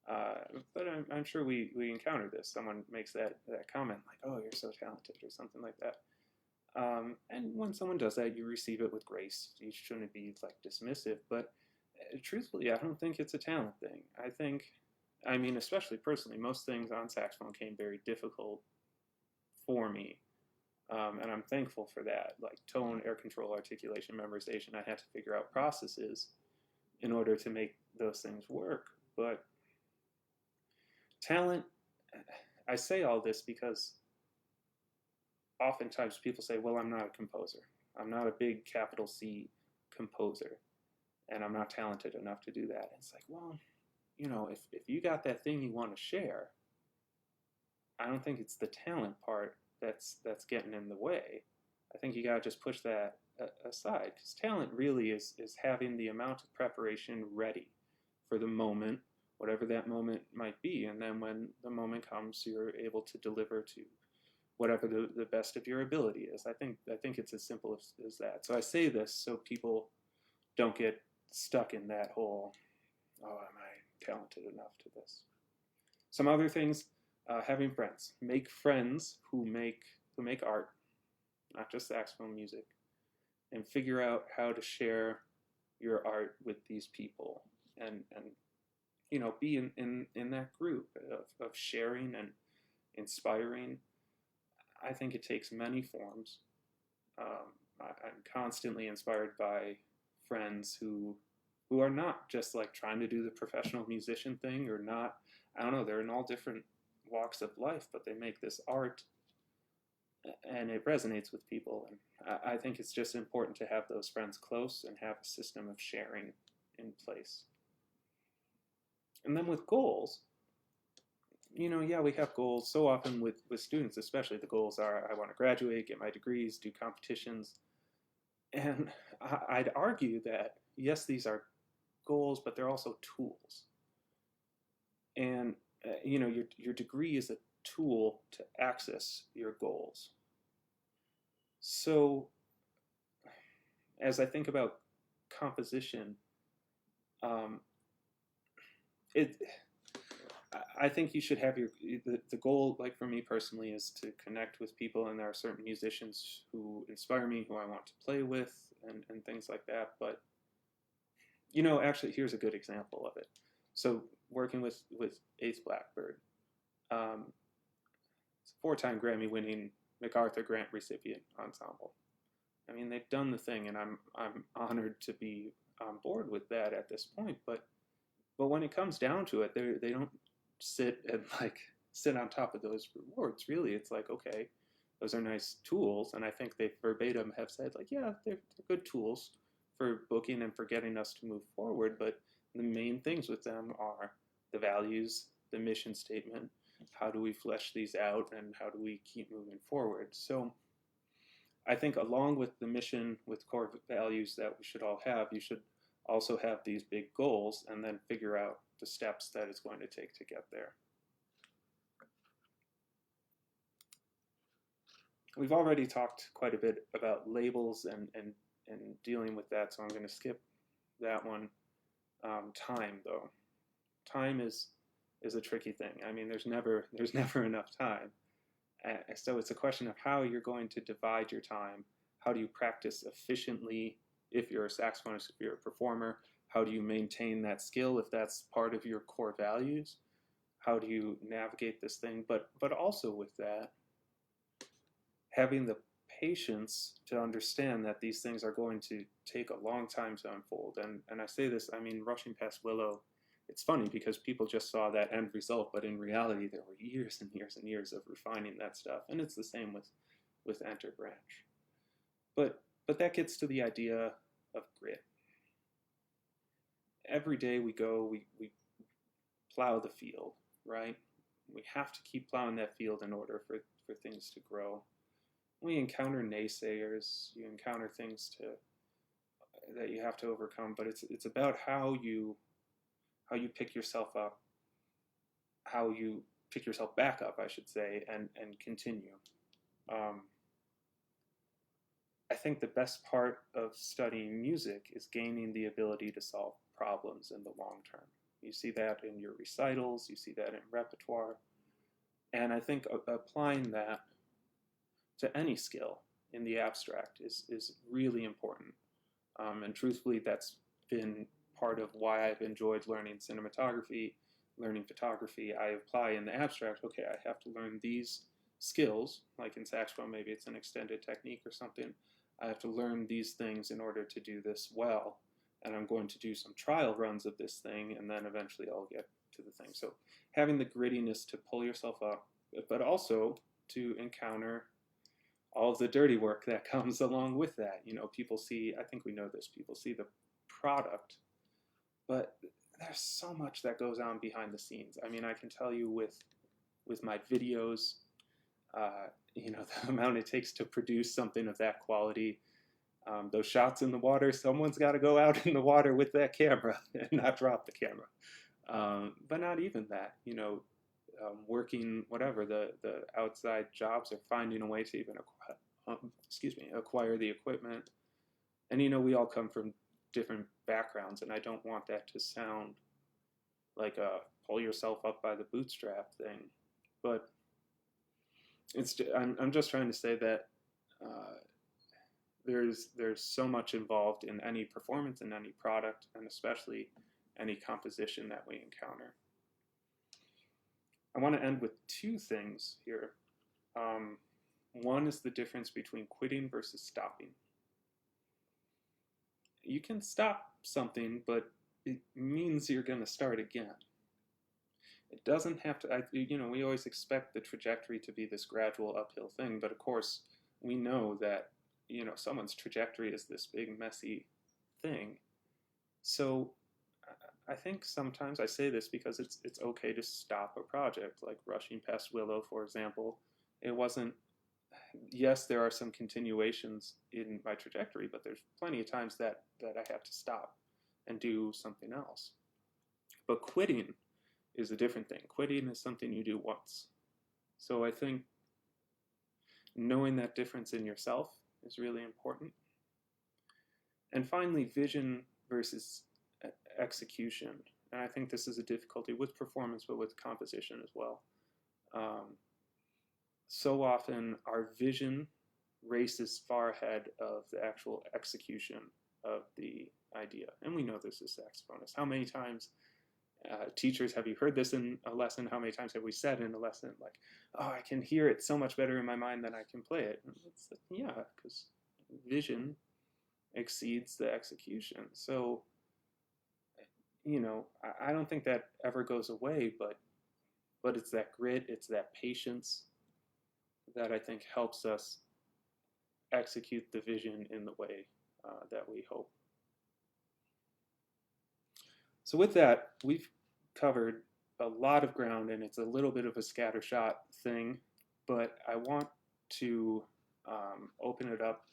But I'm sure we encounter this. Someone makes that comment like, "Oh, you're so talented," or something like that. And when someone does that, you receive it with grace. You shouldn't be like dismissive, but truthfully, I don't think it's a talent thing. I mean, especially personally, most things on saxophone came very difficult for me, and I'm thankful for that. Like tone, air control, articulation, memorization, I had to figure out processes in order to make those things work. But talent, I say all this because oftentimes people say, well, I'm not a composer. I'm not a big capital C composer, and I'm not talented enough to do that. And it's like, well, if you got that thing you want to share, I don't think it's the talent part that's getting in the way. I think you got to just push that aside, because talent really is having the amount of preparation ready for the moment, whatever that moment might be, and then when the moment comes, you're able to deliver to whatever the best of your ability is. I think it's as simple as that. So I say this so people don't get stuck in that whole, oh, am I talented enough to this? Some other things, having friends. Make friends who make art, not just saxophone music, and figure out how to share your art with these people, and be in that group of sharing and inspiring. I think it takes many forms. I'm constantly inspired by friends who are not just like trying to do the professional musician thing, or not, I don't know, they're in all different walks of life, but they make this art and it resonates with people. And I think it's just important to have those friends close and have a system of sharing in place. And then with goals, yeah, we have goals. So often with students, especially, the goals are, I want to graduate, get my degrees, do competitions. And I'd argue that, yes, these are goals, but they're also tools. And, your degree is a tool to access your goals. So as I think about composition, I think you should have the goal, like for me personally, is to connect with people, and there are certain musicians who inspire me, who I want to play with, and things like that. But actually, here's a good example of it. So working with Ace Blackbird, it's a 4-time Grammy-winning MacArthur Grant recipient ensemble. I mean, they've done the thing, and I'm honored to be on board with that at this point. But when it comes down to it, they don't sit and like sit on top of those rewards. Really, it's like, okay, those are nice tools, and I think they verbatim have said like, yeah, they're good tools for booking and for getting us to move forward. But the main things with them are the values, the mission statement. How do we flesh these out, and how do we keep moving forward? So I think along with the mission, with core values that we should all have, you should also have these big goals and then figure out the steps that it's going to take to get there. We've already talked quite a bit about labels and dealing with that, so I'm going to skip that one. Time, though. Time is a tricky thing. I mean, there's never enough time. So it's a question of how you're going to divide your time. How do you practice efficiently if you're a saxophonist, if you're a performer? How do you maintain that skill if that's part of your core values? How do you navigate this thing? But also with that, having the patience to understand that these things are going to take a long time to unfold. And I say this, I mean, Rushing Past Willow, it's funny because people just saw that end result, but in reality, there were years and years and years of refining that stuff. And it's the same with Enter Branch. But that gets to the idea of grit. Every day we go, we plow the field, right? We have to keep plowing that field in order for things to grow. We encounter naysayers, you encounter things that you have to overcome, but it's about how you pick yourself up, how you pick yourself back up, I should say, and continue. I think the best part of studying music is gaining the ability to solve problems in the long term. You see that in your recitals, you see that in repertoire, and I think applying that to any skill in the abstract is really important. And truthfully, that's been part of why I've enjoyed learning cinematography, learning photography. I apply in the abstract, okay, I have to learn these skills, like in saxophone, maybe it's an extended technique or something. I have to learn these things in order to do this well. And I'm going to do some trial runs of this thing, and then eventually I'll get to the thing. So having the grittiness to pull yourself up, but also to encounter all of the dirty work that comes along with that. You know, people see, I think we know this, people see the product, but there's so much that goes on behind the scenes. I mean, I can tell you with my videos, you know, the amount it takes to produce something of that quality, those shots in the water, someone's got to go out in the water with that camera and not drop the camera. But not even that, you know, working whatever the outside jobs are finding a way to even acquire the equipment. And you know, we all come from different backgrounds, and I don't want that to sound like a pull yourself up by the bootstrap thing, but I'm just trying to say that there's so much involved in any performance, in any product, and especially any composition that we encounter. I want to end with two things here. One is the difference between quitting versus stopping. You can stop something, but it means you're going to start again. It doesn't have to, you know, we always expect the trajectory to be this gradual uphill thing, but of course, we know that, you know, someone's trajectory is this big, messy thing. So I think sometimes I say this because it's okay to stop a project, like Rushing Past Willow, for example. It wasn't, yes, there are some continuations in my trajectory, but there's plenty of times that I have to stop and do something else. But quitting is a different thing. Quitting is something you do once. So I think knowing that difference in yourself is really important. And finally, vision versus execution. And I think this is a difficulty with performance, but with composition as well. So often our vision races far ahead of the actual execution of the idea. And we know this as saxophonists. How many times, teachers, have you heard this in a lesson? How many times have we said in a lesson, like, oh, I can hear it so much better in my mind than I can play it? And it's like, yeah, because vision exceeds the execution. So, you know, I don't think that ever goes away, but but it's that grit, it's that patience that I think helps us execute the vision in the way that we hope. So with that, we've covered a lot of ground, and it's a little bit of a scattershot thing, but I want to open it up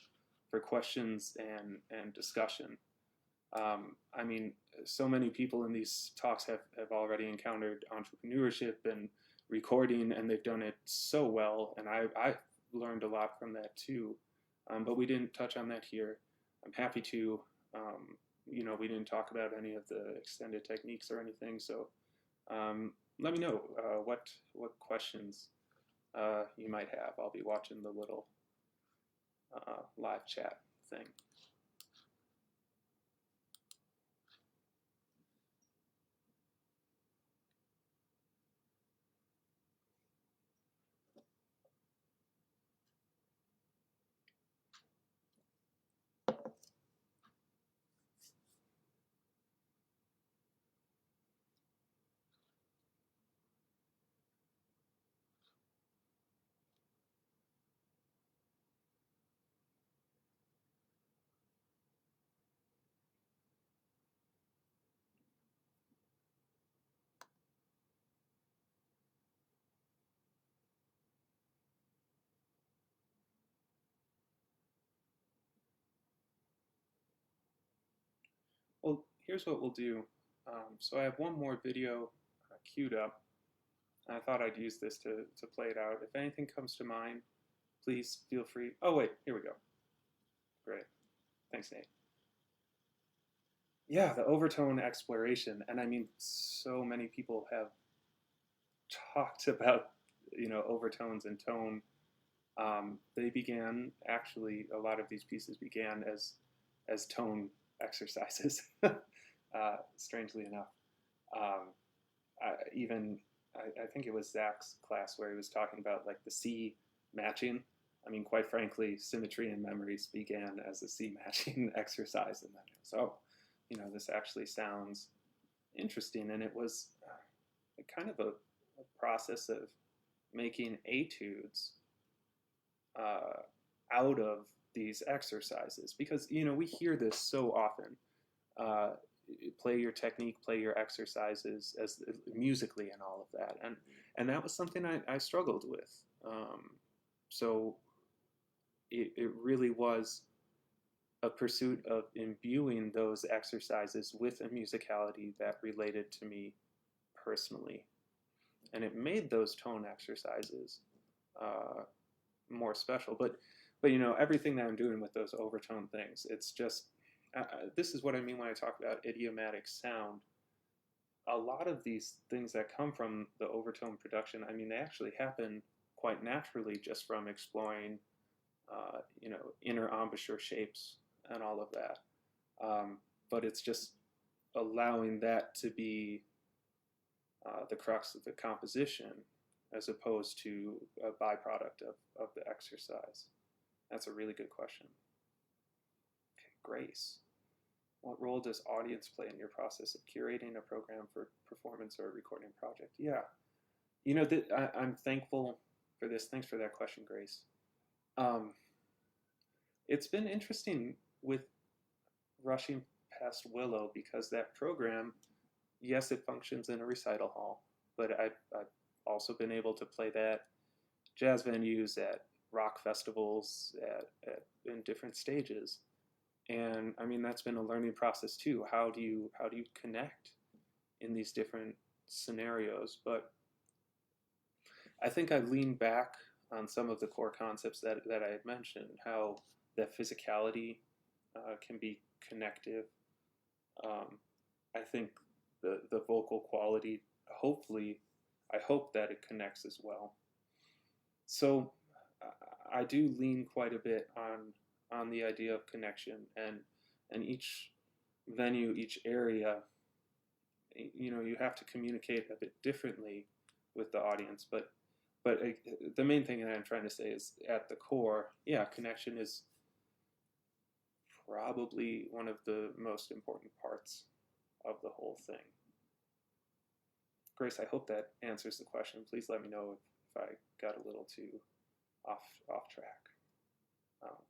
for questions and discussion. I mean, so many people in these talks have already encountered entrepreneurship and recording, and they've done it so well, and I've learned a lot from that too. But we didn't touch on that here. I'm happy to. We didn't talk about any of the extended techniques or anything, so let me know what questions you might have. I'll be watching the little live chat thing. Well, here's what we'll do. So I have one more video queued up. I thought I'd use this to play it out. If anything comes to mind, please feel free. Oh, wait, here we go. Great. Thanks, Nate. Yeah, the overtone exploration. And I mean, so many people have talked about, overtones and tone. They began, actually, a lot of these pieces began as tone exercises, strangely enough. I think it was Zach's class where he was talking about like the C matching. I mean, quite frankly, symmetry and memories began as a C matching exercise, and then so, this actually sounds interesting, and it was kind of a process of making etudes out of these exercises, because we hear this so often. Play your technique, play your exercises as musically and all of that, and that was something I struggled with. So it really was a pursuit of imbuing those exercises with a musicality that related to me personally, and it made those tone exercises more special. But everything that I'm doing with those overtone things, it's just this is what I mean when I talk about idiomatic sound. A lot of these things that come from the overtone production, I mean, they actually happen quite naturally just from exploring, inner embouchure shapes and all of that. But it's just allowing that to be the crux of the composition, as opposed to a byproduct of the exercise. That's a really good question. Okay, Grace. What role does audience play in your process of curating a program for performance or a recording project? Yeah, I'm thankful for this. Thanks for that question, Grace. It's been interesting with rushing past Willow, because that program, yes, it functions in a recital hall, but I've also been able to play that jazz venues, at rock festivals, in different stages. And I mean, that's been a learning process too. How do you connect in these different scenarios? But I think I leaned back on some of the core concepts that I had mentioned, how that physicality can be connective. I think the vocal quality, hopefully, I hope that it connects as well. So I do lean quite a bit on the idea of connection, and each venue, each area, you have to communicate a bit differently with the audience. But the main thing that I'm trying to say is, at the core, yeah, connection is probably one of the most important parts of the whole thing. Grace, I hope that answers the question. Please let me know if I got a little too off track.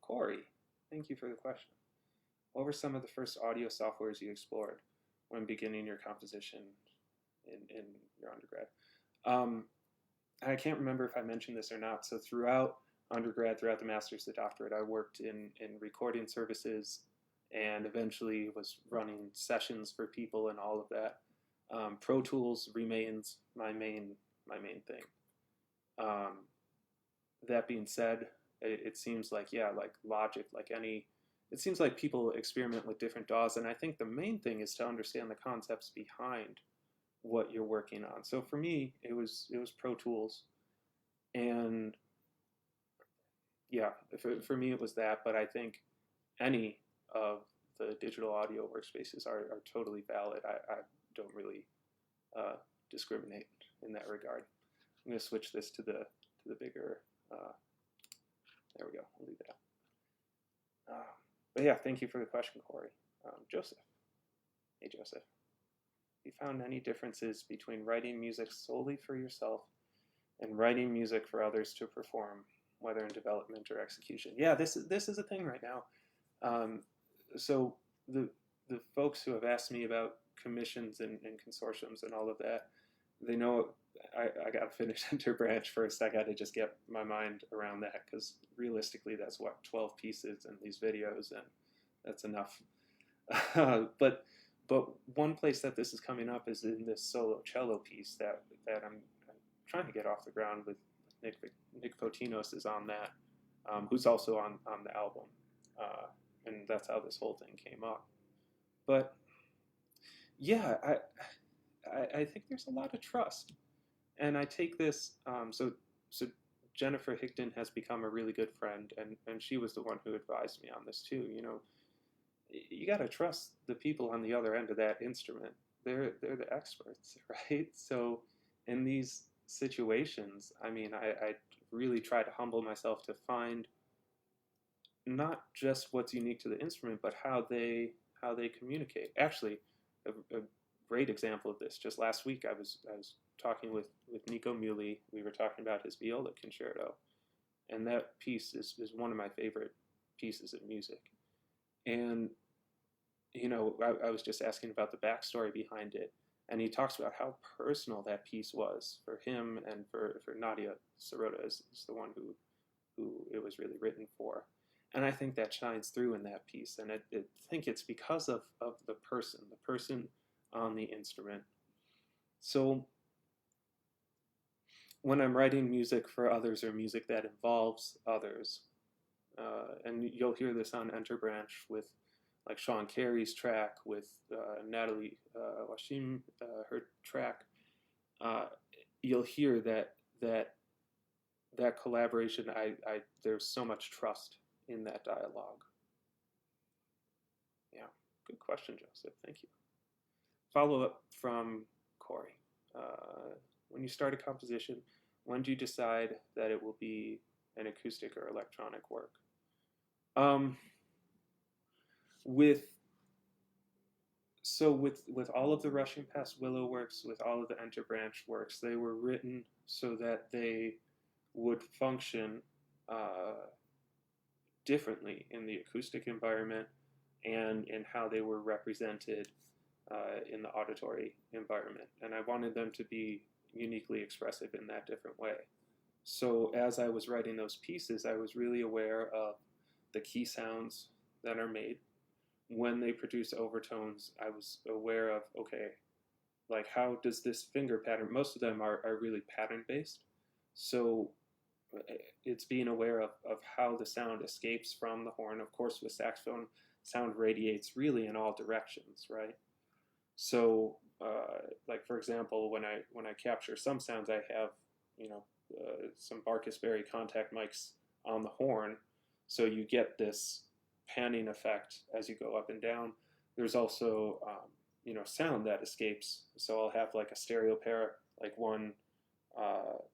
Corey, thank you for the question. What were some of the first audio softwares you explored when beginning your composition in your undergrad? I can't remember if I mentioned this or not. So throughout undergrad, throughout the master's, the doctorate, I worked in recording services and eventually was running sessions for people and all of that. Pro Tools remains my main thing. That being said, it seems like, yeah, like Logic, like any, it seems like people experiment with different DAWs, and I think the main thing is to understand the concepts behind what you're working on. So for me, it was Pro Tools, and yeah, for me it was that, but I think any of the digital audio workspaces are totally valid. I don't really discriminate in that regard. I'm going to switch this to the bigger, there we go, we'll leave it out. But yeah, thank you for the question, Corey. Joseph. Hey, Joseph. Have you found any differences between writing music solely for yourself and writing music for others to perform, whether in development or execution? Yeah, this is a thing right now. So the folks who have asked me about commissions and consortiums and all of that, they know I got to finish Interbranch first. I got to just get my mind around that, because realistically, that's what, 12 pieces in these videos, and that's enough. But one place that this is coming up is in this solo cello piece that I'm trying to get off the ground with. Nick Fotinos is on that, who's also on the album, and that's how this whole thing came up. But yeah, I think there's a lot of trust. And I take this, so Jennifer Higdon has become a really good friend, and she was the one who advised me on this too. You know, you got to trust the people on the other end of that instrument. They're the experts, right? So in these situations, I mean, I really try to humble myself to find not just what's unique to the instrument, but how they communicate. Actually, a great example of this. Just last week, I was talking with Nico Muley. We were talking about his viola concerto, and that piece is one of my favorite pieces of music. And you know, I was just asking about the backstory behind it, and he talks about how personal that piece was for him and for Nadia Sirota is the one who it was really written for. And I think that shines through in that piece, and I think it's because of the person on the instrument. So when I'm writing music for others or music that involves others, and you'll hear this on Interbranch with like Sean Carey's track, with Natalie Washim, her track, you'll hear that collaboration. There's so much trust in that dialogue. Yeah, good question, Joseph. Thank you. Follow up from Corey. When you start a composition, when do you decide that it will be an acoustic or electronic work? With all of the Rushing Past Willow works, with all of the Interbranch works, they were written so that they would function differently in the acoustic environment and in how they were represented in the auditory environment. And I wanted them to be uniquely expressive in that different way. So as I was writing those pieces, I was really aware of the key sounds that are made. When they produce overtones, I was aware of, okay, like how does this finger pattern, most of them are really pattern-based. So it's being aware of how the sound escapes from the horn. Of course, with saxophone, sound radiates really in all directions, right? So, like for example, when I capture some sounds, I have, you know, some Barkus Berry contact mics on the horn, so you get this panning effect as you go up and down. There's also, you know, sound that escapes. So I'll have like a stereo pair, like one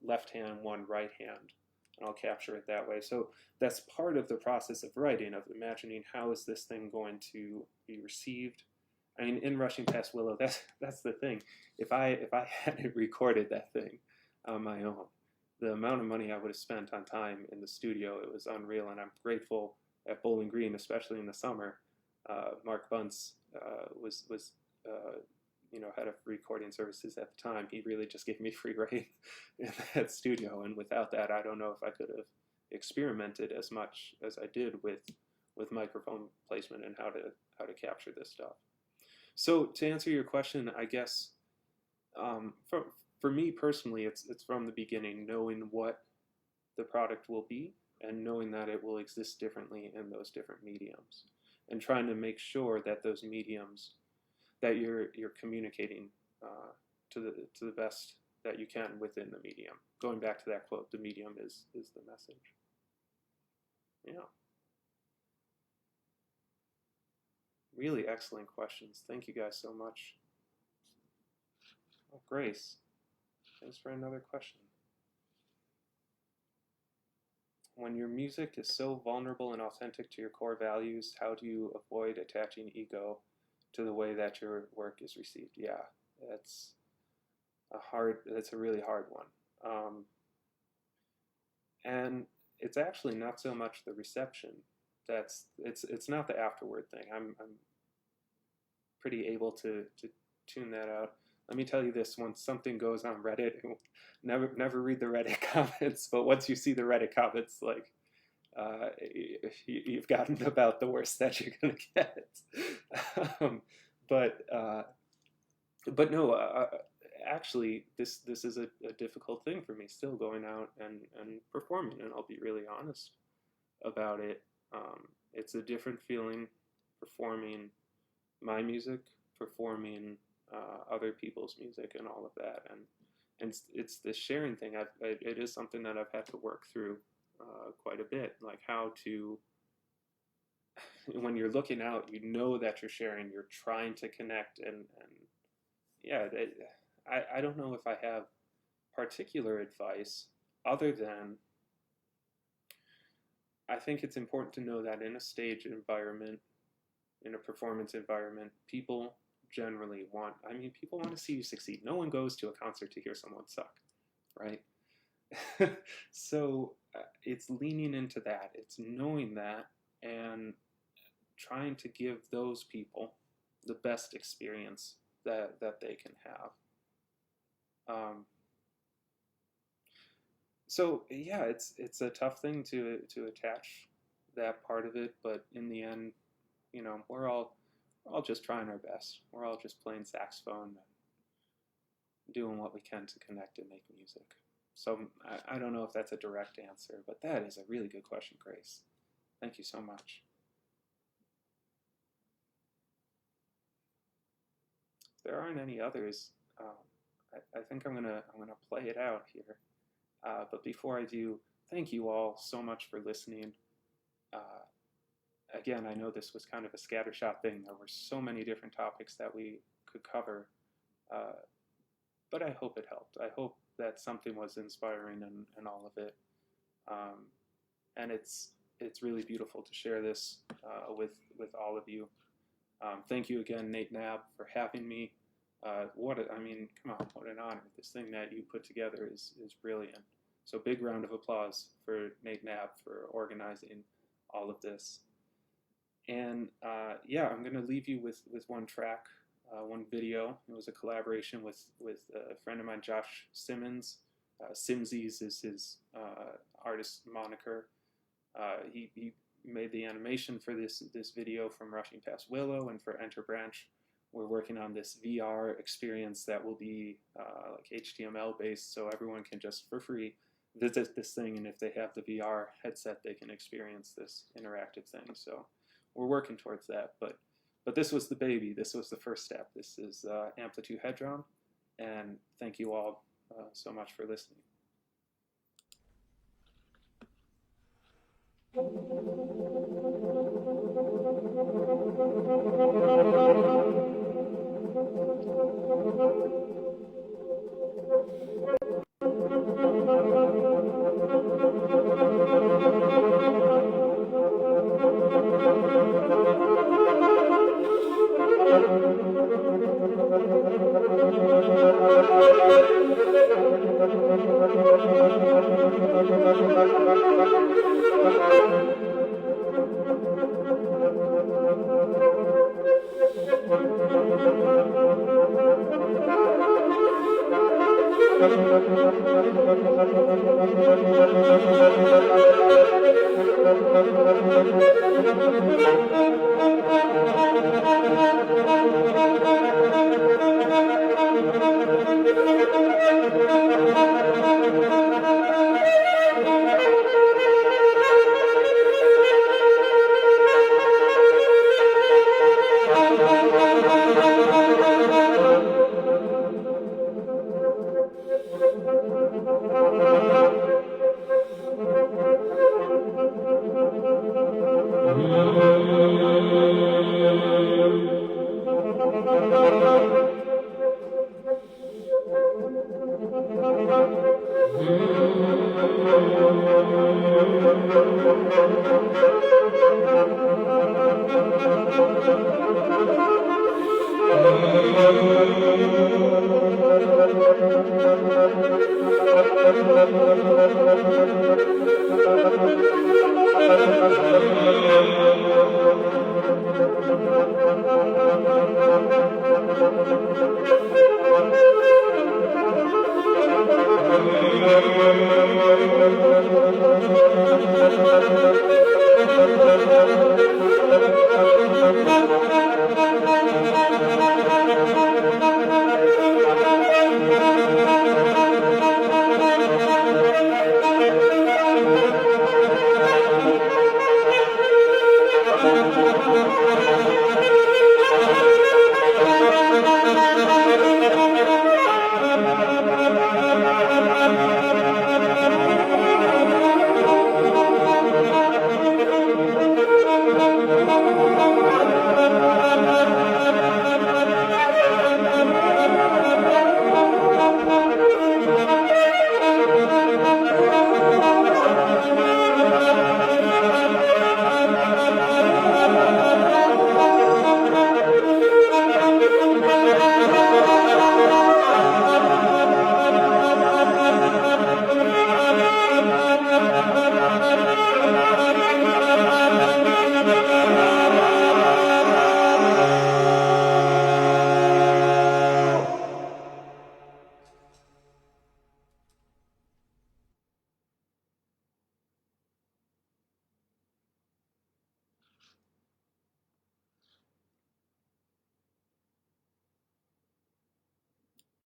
left hand, one right hand, and I'll capture it that way. So that's part of the process of writing, of imagining how is this thing going to be received, I mean, in Rushing Past Willow, that's the thing. If I hadn't recorded that thing on my own, the amount of money I would have spent on time in the studio, it was unreal. And I'm grateful at Bowling Green, especially in the summer. Mark Bunce was head of recording services at the time. He really just gave me free reign in that studio, and without that, I don't know if I could have experimented as much as I did with microphone placement and how to capture this stuff. So to answer your question, I guess for me personally, it's from the beginning, knowing what the product will be and knowing that it will exist differently in those different mediums, and trying to make sure that those mediums that you're communicating to the best that you can within the medium. Going back to that quote, the medium is the message. Yeah. Really excellent questions. Thank you guys so much. Oh, Grace, thanks for another question. When your music is so vulnerable and authentic to your core values, how do you avoid attaching ego to the way that your work is received? Yeah, that's a really hard one. And it's actually not so much the reception. It's not the afterward thing. I'm pretty able to tune that out. Let me tell you this: once something goes on Reddit, never read the Reddit comments, but once you see the Reddit comments, like you've gotten about the worst that you're gonna get. But no, actually, this is a difficult thing for me still, going out and performing, and I'll be really honest about it. It's a different feeling performing my music, performing other people's music, and all of that, and it's the sharing thing. It is something that I've had to work through quite a bit, like how to, when you're looking out, you know that you're sharing, you're trying to connect, and yeah, I don't know if I have particular advice other than I think it's important to know that in a stage environment, in a performance environment, people generally people want to see you succeed. No one goes to a concert to hear someone suck, right? So it's leaning into that. It's knowing that and trying to give those people the best experience that they can have. So yeah, it's a tough thing to attach that part of it, but in the end, we're all just trying our best. We're all just playing saxophone and doing what we can to connect and make music. So I don't know if that's a direct answer, but that is a really good question, Grace. Thank you so much. If there aren't any others, I think I'm gonna play it out here. But before I do, thank you all so much for listening. Again, I know this was kind of a scattershot thing. There were so many different topics that we could cover, but I hope it helped. I hope that something was inspiring in all of it. And it's really beautiful to share this with all of you. Thank you again, Nate Knabb, for having me. Come on, what an honor. This thing that you put together is brilliant. So big round of applause for Nate Knabb for organizing all of this. And yeah, I'm going to leave you with one track, one video. It was a collaboration with a friend of mine, Josh Simmons. Simsies is his artist moniker. He made the animation for this video from Rushing Past Willow, and for Enter Branch, we're working on this VR experience that will be like HTML based, so everyone can just for free visit this thing, and if they have the VR headset, they can experience this interactive thing. So we're working towards that, but this was the baby. This was the first step. This is Amplitude Hedron, and thank you all so much for listening.